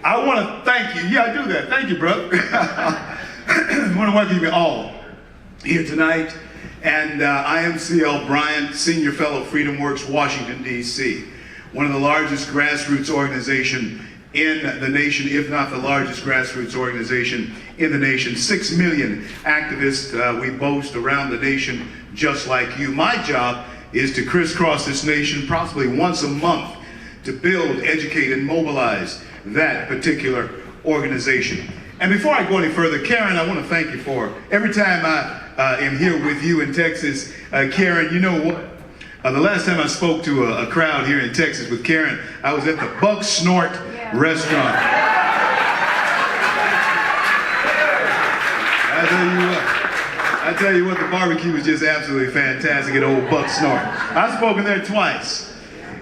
I want to thank you. Yeah, I do that. Thank you, brother. I want to welcome you all here tonight. And I am CL Bryant, Senior Fellow, Freedom Works, Washington, D.C., one of the largest grassroots organizations in the nation, if not the largest grassroots organization in the nation. 6 million activists we boast around the nation just like you. My job is to crisscross this nation possibly once a month to build, educate, and mobilize that particular organization. And before I go any further, Karen, I want to thank you for every time I am here with you in Texas. Karen, you know what? The last time I spoke to a crowd here in Texas with Karen, I was at the Buck Snort restaurant. I tell you what, the barbecue was just absolutely fantastic at old Buck Snort. I've spoken there twice.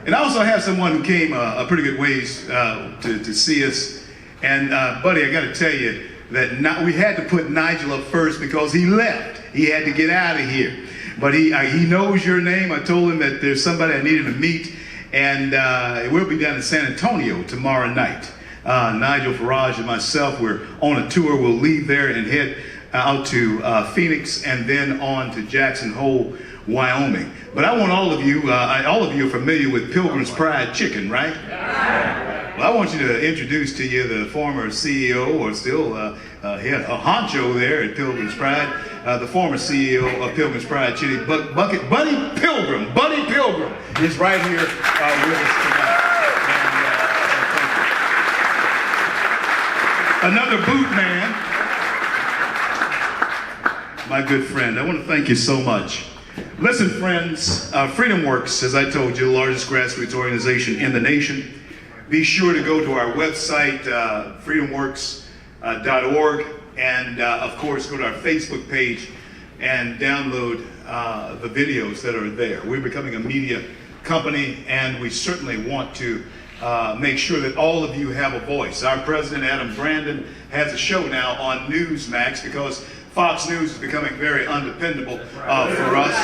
And I also have someone who came a pretty good ways to see us. And buddy, I got to tell you that we had to put Nigel up first because he left. He had to get out of here. But he knows your name. I told him that there's somebody I needed to meet, and we'll be down in San Antonio tomorrow night. Nigel Farage and myself, we're on a tour. We'll leave there and head out to Phoenix and then on to Jackson Hole, Wyoming. But I want all of you are familiar with Pilgrim's Pride Chicken, right? Well, I want you to introduce to you the former CEO, or still he had a honcho there at Pilgrim's Pride, the former CEO of Pilgrim's Pride Chicken, Buddy Pilgrim. Buddy Pilgrim is right here with us tonight. And, another boot man, my good friend. I want to thank you so much. Listen, friends, Freedom Works, as I told you, the largest grassroots organization in the nation. Be sure to go to our website, freedomworks.org, and of course go to our Facebook page and download the videos that are there. We're becoming a media company, and we certainly want to make sure that all of you have a voice. Our president, Adam Brandon, has a show now on Newsmax because Fox News is becoming very undependable for us,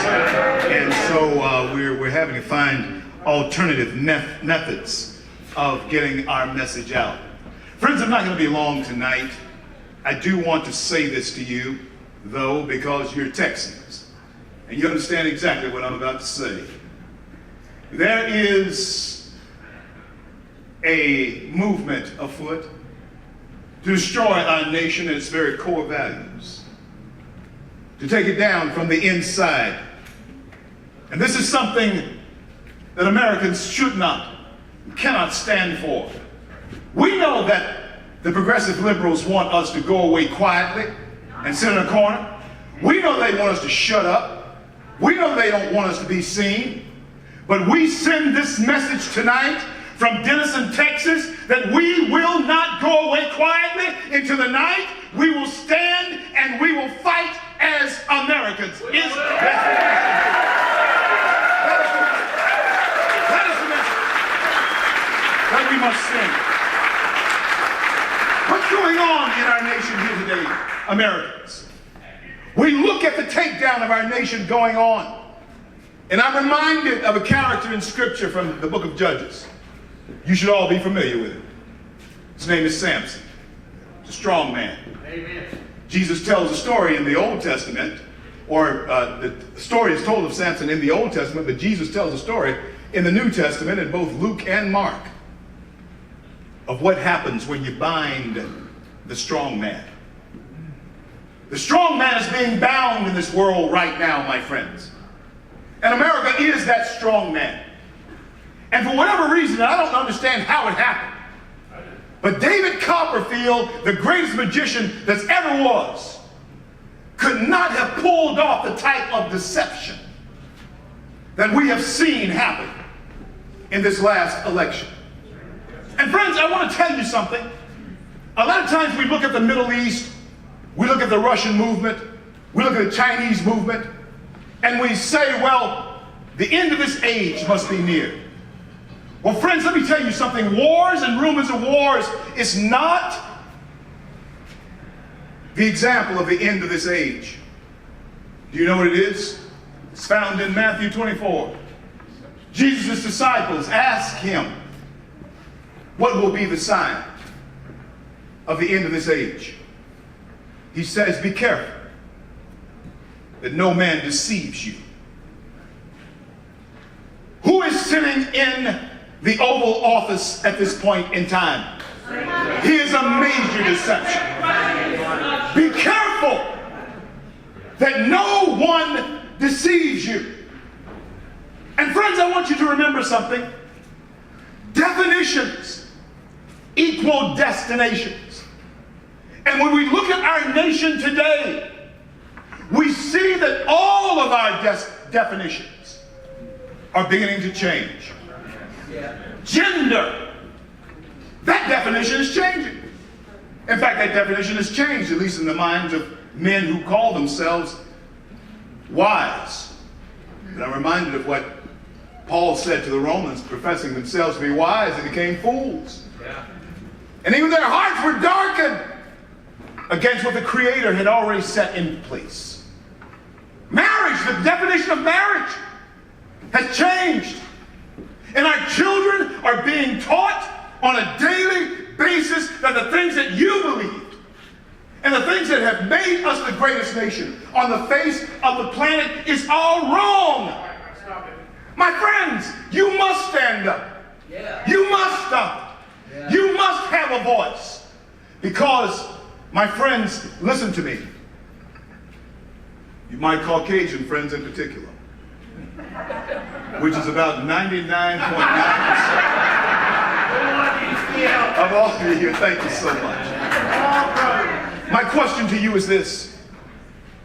and so we're having to find alternative methods of getting our message out. Friends, I'm not going to be long tonight. I do want to say this to you, though, because you're Texans, and you understand exactly what I'm about to say. There is a movement afoot to destroy our nation and its very core values, to take it down from the inside. And this is something that Americans cannot stand for. We know that the progressive liberals want us to go away quietly and sit in a corner. We know they want us to shut up. We know they don't want us to be seen. But we send this message tonight from Denison, Texas, that we will not go away quietly into the night. We will stand and we will fight as Americans. That is the message that we must send. What's going on in our nation here today, Americans? We look at the takedown of our nation going on, and I'm reminded of a character in Scripture from the book of Judges. You should all be familiar with him. His name is Samson. He's a strong man. Amen. Jesus tells a story in the Old Testament, or the story is told of Samson in the Old Testament, but Jesus tells a story in the New Testament in both Luke and Mark of what happens when you bind the strong man. The strong man is being bound in this world right now, my friends. And America is that strong man. And for whatever reason, I don't understand how it happened, but David Copperfield, the greatest magician that's ever was, could not have pulled off the type of deception that we have seen happen in this last election. And friends, I want to tell you something. A lot of times we look at the Middle East, we look at the Russian movement, we look at the Chinese movement, and we say, well, the end of this age must be near. Well, friends, let me tell you something. Wars and rumors of wars is not the example of the end of this age. Do you know what it is? It's found in Matthew 24. Jesus' disciples ask him, what will be the sign of the end of this age? He says, be careful that no man deceives you. Who is sitting in the Oval Office at this point in time? He is a major deception. Be careful that no one deceives you. And friends, I want you to remember something. Definitions equal destinations. And when we look at our nation today, we see that all of our definitions are beginning to change. Gender, that definition is changing. In fact, that definition has changed, at least in the minds of men who call themselves wise. And I'm reminded of what Paul said to the Romans, professing themselves to be wise, they became fools. And even their hearts were darkened against what the Creator had already set in place. Marriage, the definition of marriage, has changed. And our children are being taught on a daily basis that the things that you believed and the things that have made us the greatest nation on the face of the planet is all wrong. My friends, you must stand up. You must stop. You must have a voice. Because, my friends, listen to me. My Caucasian friends in particular, which is about 99.9% of all of you here. Thank you so much. My question to you is this,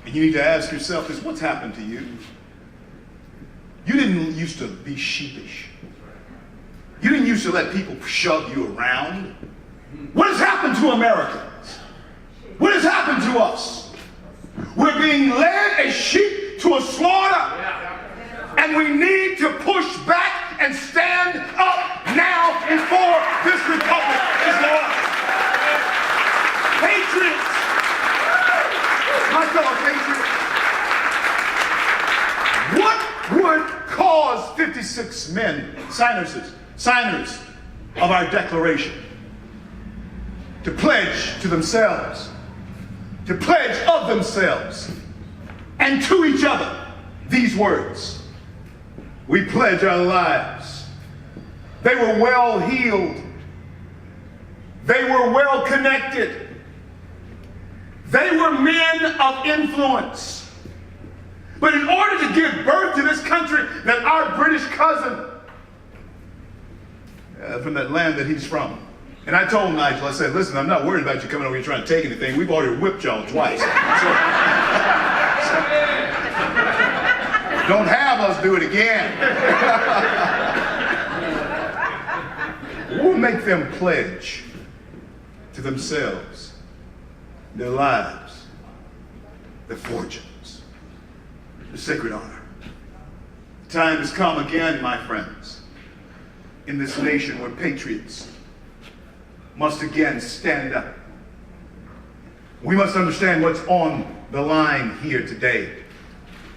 and you need to ask yourself is, what's happened to you? You didn't used to be sheepish. You didn't used to let people shove you around. What has happened to Americans? What has happened to us? We're being led as sheep to a slaughter. And we need to push back and stand up now before this republic is lost. Patriots, my fellow patriots, what would cause 56 men, signers of our declaration, to pledge to themselves, to pledge of themselves and to each other these words? We pledge our lives. They were well heeled. They were well connected. They were men of influence. But in order to give birth to this country that our British cousin, from that land that he's from, and I told Nigel, I said, listen, I'm not worried about you coming over here trying to take anything. We've already whipped y'all twice. Don't have us do it again. We'll make them pledge to themselves, their lives, their fortunes, their sacred honor. The time has come again, my friends, in this nation where patriots must again stand up. We must understand what's on the line here today.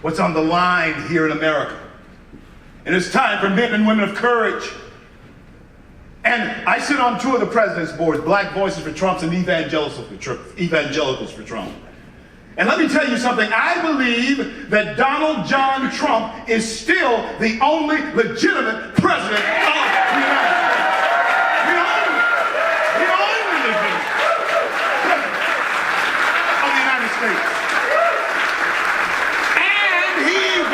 What's on the line here in America. And it's time for men and women of courage. And I sit on two of the president's boards, Black Voices for Trump and Evangelicals for Trump. And let me tell you something, I believe that Donald John Trump is still the only legitimate president of the United States. The only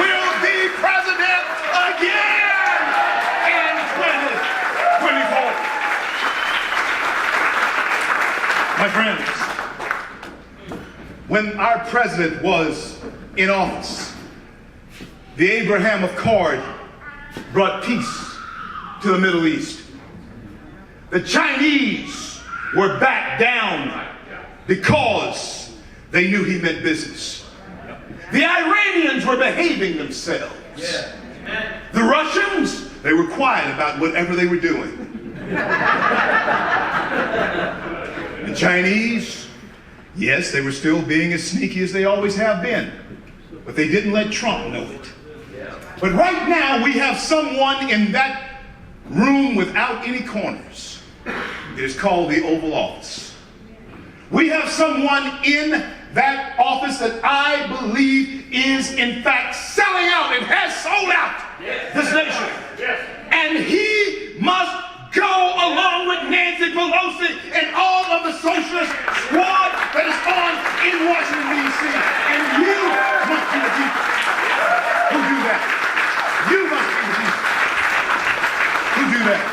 legitimate president of the United States. My friends, when our president was in office, the Abraham Accord brought peace to the Middle East. The Chinese were backed down because they knew he meant business. The Iranians were behaving themselves. The Russians, they were quiet about whatever they were doing. The Chinese, yes, they were still being as sneaky as they always have been, but they didn't let Trump know it. But right now, we have someone in that room without any corners. It is called the Oval Office. We have someone in that office that I believe is, in fact, selling out and has sold out this nation. And he must go along with Nancy Pelosi and all of the socialist squad that is on in Washington, D.C. And you must be the people who do that. You must be the people who do that.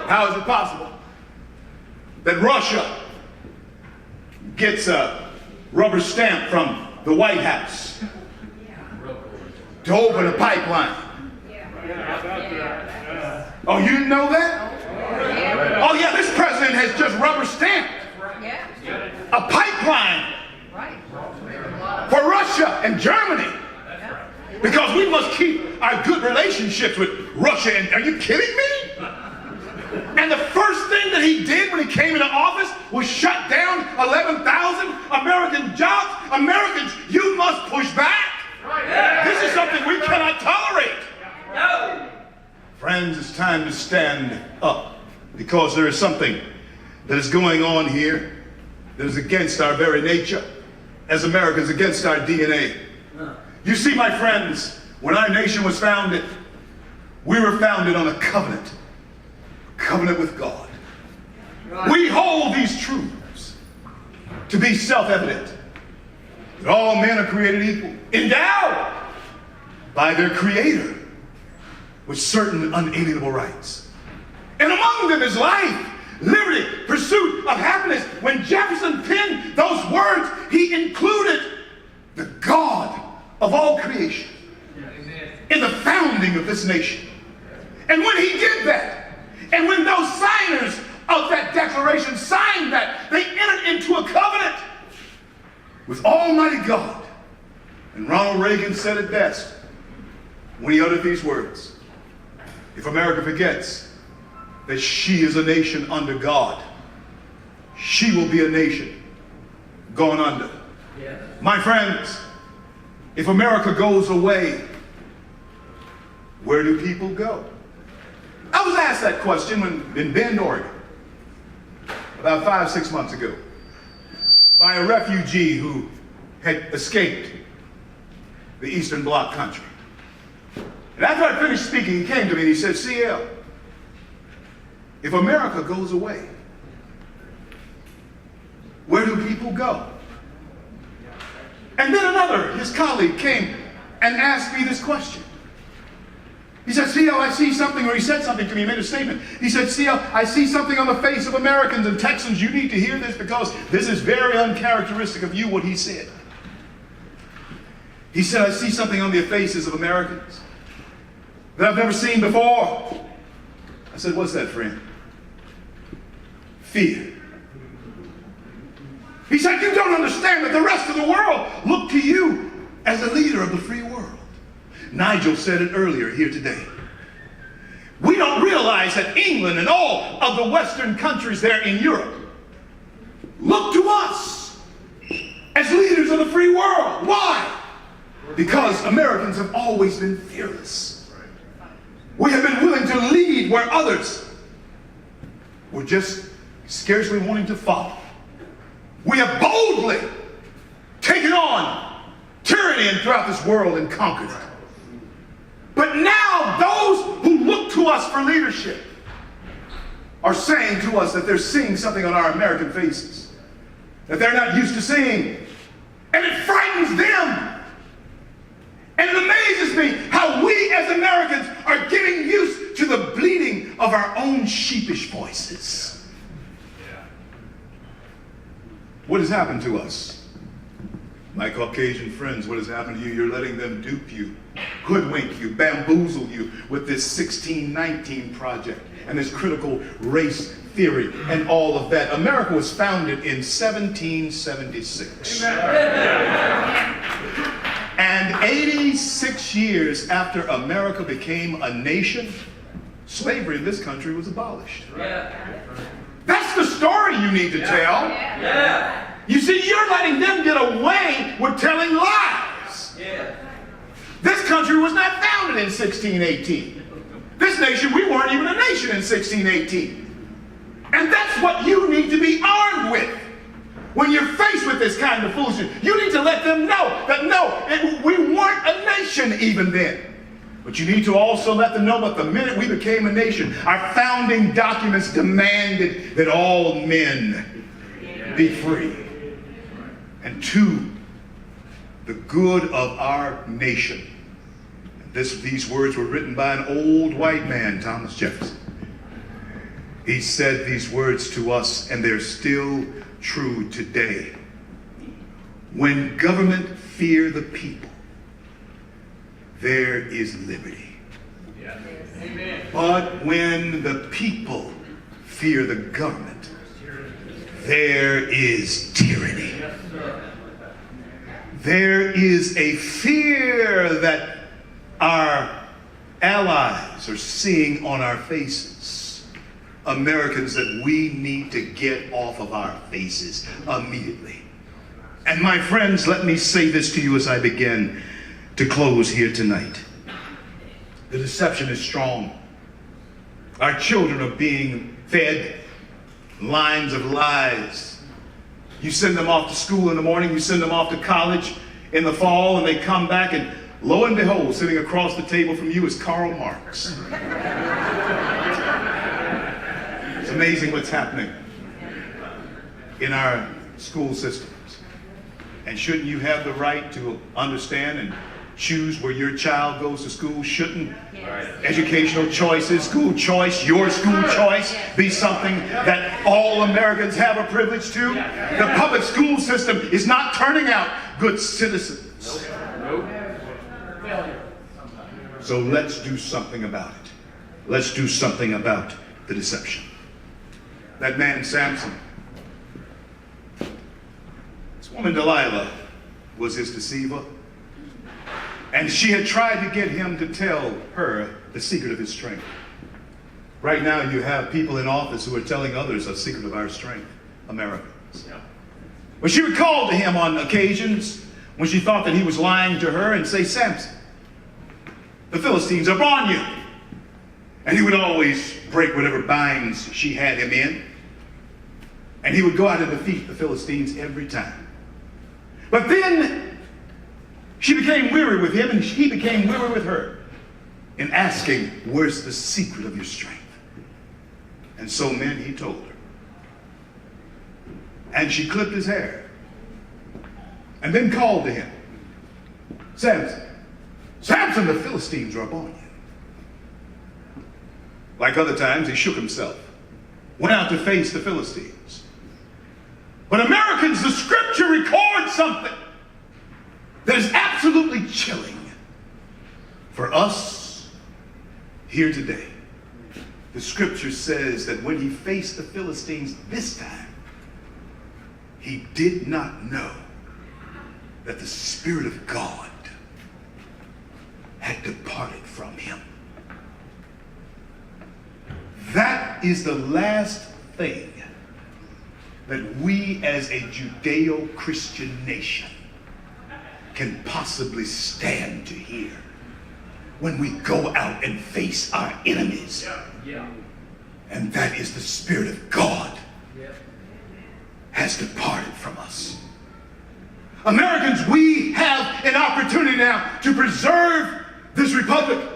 How is it possible that Russia gets a rubber stamp from the White House to open a pipeline? Oh, you didn't know that? Oh yeah, this president has just rubber stamped a pipeline for Russia and Germany because we must keep our good relationships with Russia. And are you kidding me? And the first thing that he did when he came into office was shut down 11,000 American jobs. Americans, you must push back. This is something we cannot tolerate. No. Friends, it's time to stand up because there is something that is going on here that is against our very nature as Americans, against our DNA. You see, my friends, when our nation was founded, we were founded on a covenant with God. We hold these truths to be self-evident, that all men are created equal, endowed by their Creator with certain unalienable rights. And among them is life, liberty, pursuit of happiness. When Jefferson penned those words, he included the God of all creation in the founding of this nation. And when he did that, and when those signers of that declaration signed that, they entered into a covenant with Almighty God. And Ronald Reagan said it best when he uttered these words: if America forgets that she is a nation under God, she will be a nation gone under. Yeah. My friends, if America goes away, where do people go? I was asked that question in Bend, Oregon, about 5-6 months ago, by a refugee who had escaped the Eastern Bloc country. And after I finished speaking, he came to me and he said, CL, if America goes away, where do people go? And then his colleague came and asked me this question. He said, CL, I see something, or he said something to me, he made a statement. He said, CL, I see something on the face of Americans and Texans. You need to hear this because this is very uncharacteristic of you, what he said. He said, I see something on the faces of Americans that I've never seen before. I said, what's that, friend? Fear. He said, you don't understand that the rest of the world look to you as the leader of the free world. Nigel said it earlier here today. We don't realize that England and all of the Western countries there in Europe look to us as leaders of the free world. Why? Because Americans have always been fearless. We have been willing to lead where others were just scarcely wanting to follow. We have boldly taken on tyranny throughout this world and conquered it. But now those who look to us for leadership are saying to us that they're seeing something on our American faces that they're not used to seeing. And it frightens them. And it amazes me how we as Americans are getting used to the bleating of our own sheepish voices. What has happened to us? My Caucasian friends, what has happened to you? You're letting them dupe you, hoodwink you, bamboozle you with this 1619 project and this critical race theory and all of that. America was founded in 1776. And 86 years after America became a nation, slavery in this country was abolished. That's the story you need to tell. You see, you're letting them get away with telling lies. This country was not founded in 1618. This nation, we weren't even a nation in 1618. And that's what you need to be armed with. When you're faced with this kind of foolishness, you need to let them know that no, we weren't a nation even then. But you need to also let them know that the minute we became a nation, our founding documents demanded that all men be free. And to the good of our nation. These words were written by an old white man, Thomas Jefferson. He said these words to us, and they're still true today. When government fear the people, there is liberty. Yes. Amen. But when the people fear the government, there is tyranny. Yes, sir. There is a fear that our allies are seeing on our faces. Americans that we need to get off of our faces immediately. And my friends, let me say this to you as I begin to close here tonight. The deception is strong. Our children are being fed lines of lies. You send them off to school in the morning, you send them off to college in the fall, and they come back, and lo and behold, sitting across the table from you is Karl Marx. It's amazing what's happening in our school systems. And shouldn't you have the right to understand and choose where your child goes to school? Shouldn't educational choices, school choice, your school choice be something that all Americans have a privilege to? The public school system is not turning out good citizens. So let's do something about it. Let's do something about the deception. That man Samson, this woman Delilah was his deceiver. And she had tried to get him to tell her the secret of his strength. Right now you have people in office who are telling others the secret of our strength, Americans. But she would call to him on occasions when she thought that he was lying to her and say, Samson, the Philistines are upon you. And he would always break whatever binds she had him in. And he would go out and defeat the Philistines every time. But then she became weary with him, and he became weary with her in asking, where's the secret of your strength? And so men, he told her. And she clipped his hair and then called to him, Samson, Samson, the Philistines are upon you. Like other times, he shook himself, went out to face the Philistines. But Americans, the scripture records something that is absolutely chilling for us here today. The scripture says that when he faced the Philistines this time, he did not know that the Spirit of God had departed from him. That is the last thing that we as a Judeo-Christian nation can possibly stand to hear when we go out and face our enemies. And that is the Spirit of God has departed from us. Americans, we have an opportunity now to preserve this republic,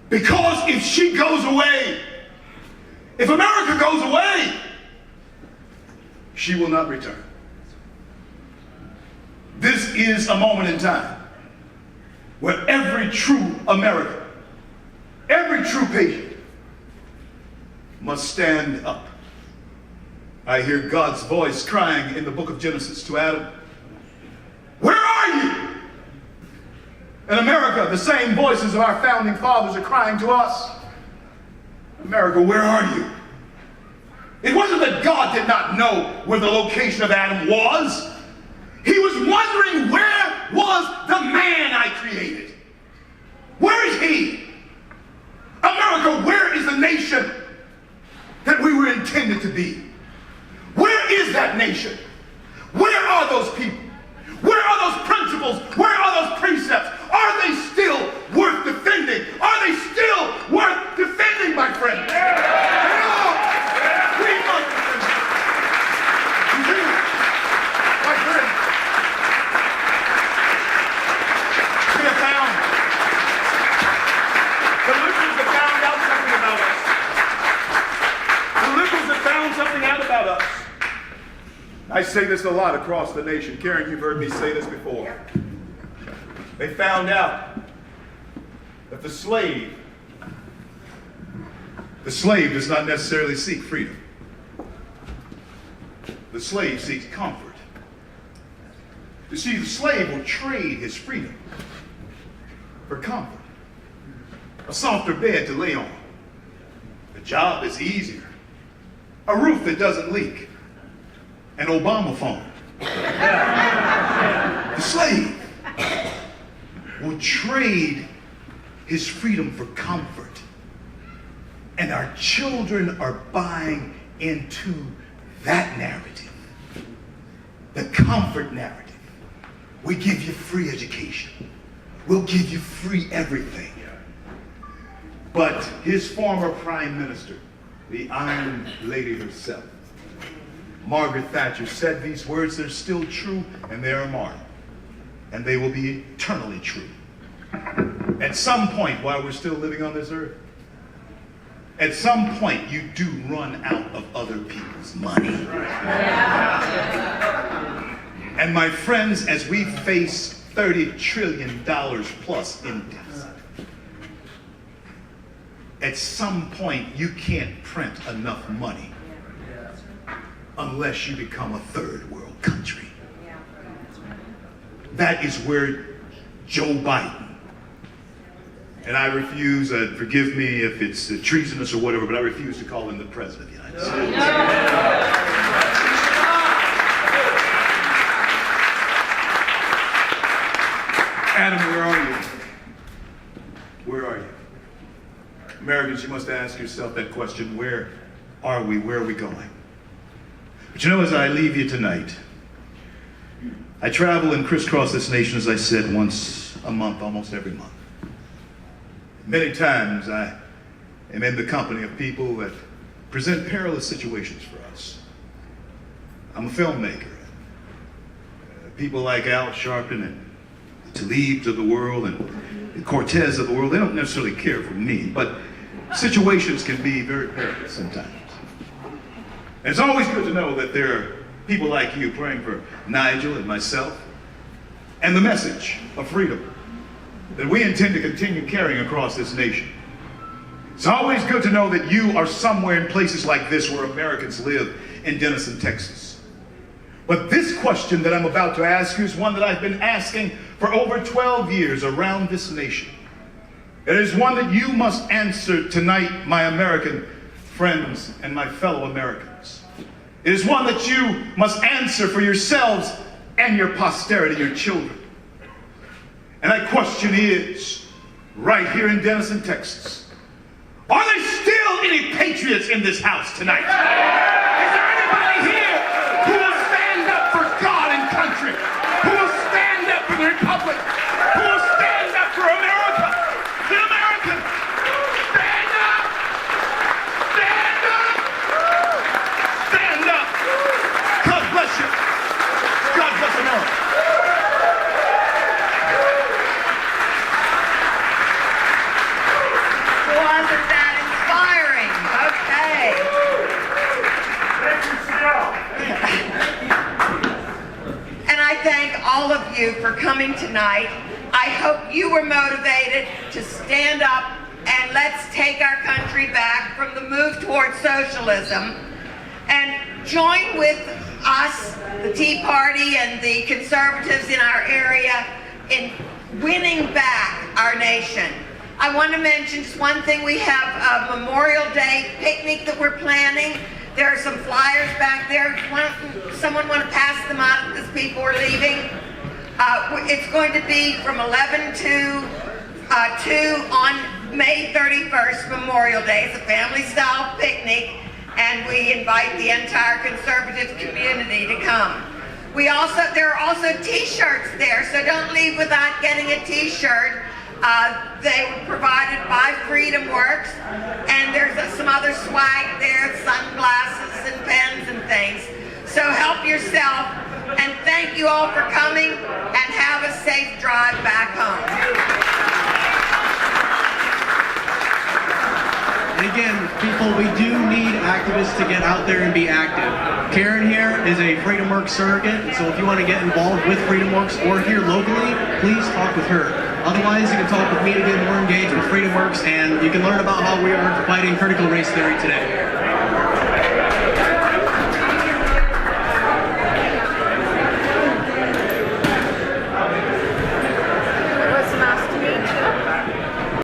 because if she goes away, if America goes away, she will not return. This is a moment in time where every true American, every true patriot must stand up. I hear God's voice crying in the book of Genesis to Adam, where are you? In America, the same voices of our founding fathers are crying to us. America, where are you? It wasn't that God did not know where the location of Adam was. He was wondering, where was the man I created? Where is he? America, where is the nation that we were intended to be? Where is that nation? Where are those people? Where are those principles? Where are those precepts? Are they still worth defending? Are they still worth defending, my friend? No! We must defend them. You see, my friend, we have found finding out about us. I say this a lot across the nation. Karen, you've heard me say this before. They found out that the slave does not necessarily seek freedom. The slave seeks comfort. You see, the slave will trade his freedom for comfort. A softer bed to lay on. A job that's easier. A roof that doesn't leak. An Obama phone. The slave will trade his freedom for comfort. And our children are buying into that narrative. The comfort narrative. We give you free education. We'll give you free everything. But his former prime minister, the Iron Lady herself, Margaret Thatcher, said these words that are still true, and they are immortal. And they will be eternally true. At some point, while we're still living on this earth, at some point, you do run out of other people's money. And my friends, as we face $30 trillion plus in deficit, at some point, you can't print enough money unless you become a third world country. That is where Joe Biden, and I refuse, forgive me if it's treasonous or whatever, but I refuse to call him the President of the United States. Adam, where are you? Where are you? Americans, you must ask yourself that question, where are we? Where are we going? But you know, as I leave you tonight, I travel and crisscross this nation, as I said, once a month, almost every month. Many times I am in the company of people that present perilous situations for us. I'm a filmmaker. People like Al Sharpton and Talibs of the world and Cortez of the world, they don't necessarily care for me, but situations can be very perilous sometimes. And it's always good to know that there are people like you praying for Nigel and myself and the message of freedom that we intend to continue carrying across this nation. It's always good to know that you are somewhere in places like this where Americans live in Denison, Texas. But this question that I'm about to ask you is one that I've been asking for over 12 years around this nation. It is one that you must answer tonight, my American friends and my fellow Americans. It is one that you must answer for yourselves and your posterity, your children. And that question is, right here in Denison, Texas, are there still any patriots in this house tonight? Is there anybody here who will stand up for God and country? Who will stand up for the Republic? Who will stand up for America? The American! Stand up! Stand up! Stand up! God bless you. God bless America. Wasn't that inspiring? Okay. And I thank all of you for coming tonight. I hope you were motivated to stand up and let's take our country back from the move towards socialism and join with us, the Tea Party and the conservatives in our area, in winning back our nation. I want to mention just one thing. We have a Memorial Day picnic that we're planning. There are some flyers back there. Someone want to pass them out as people are leaving? It's going to be from 11 to 2 on May 31st, Memorial Day. It's a family-style picnic, and we invite the entire conservative community to come. There are also T-shirts there, so don't leave without getting a T-shirt. They were provided by Freedom Works, and there's some other swag there, sunglasses and pens and things. So help yourself, and thank you all for coming, and have a safe drive back home. And again, people, we do need activists to get out there and be active. Karen here is a FreedomWorks surrogate, and so if you want to get involved with FreedomWorks or here locally, please talk with her. Otherwise, you can talk with me to get more engaged with FreedomWorks, and you can learn about how we are fighting critical race theory today.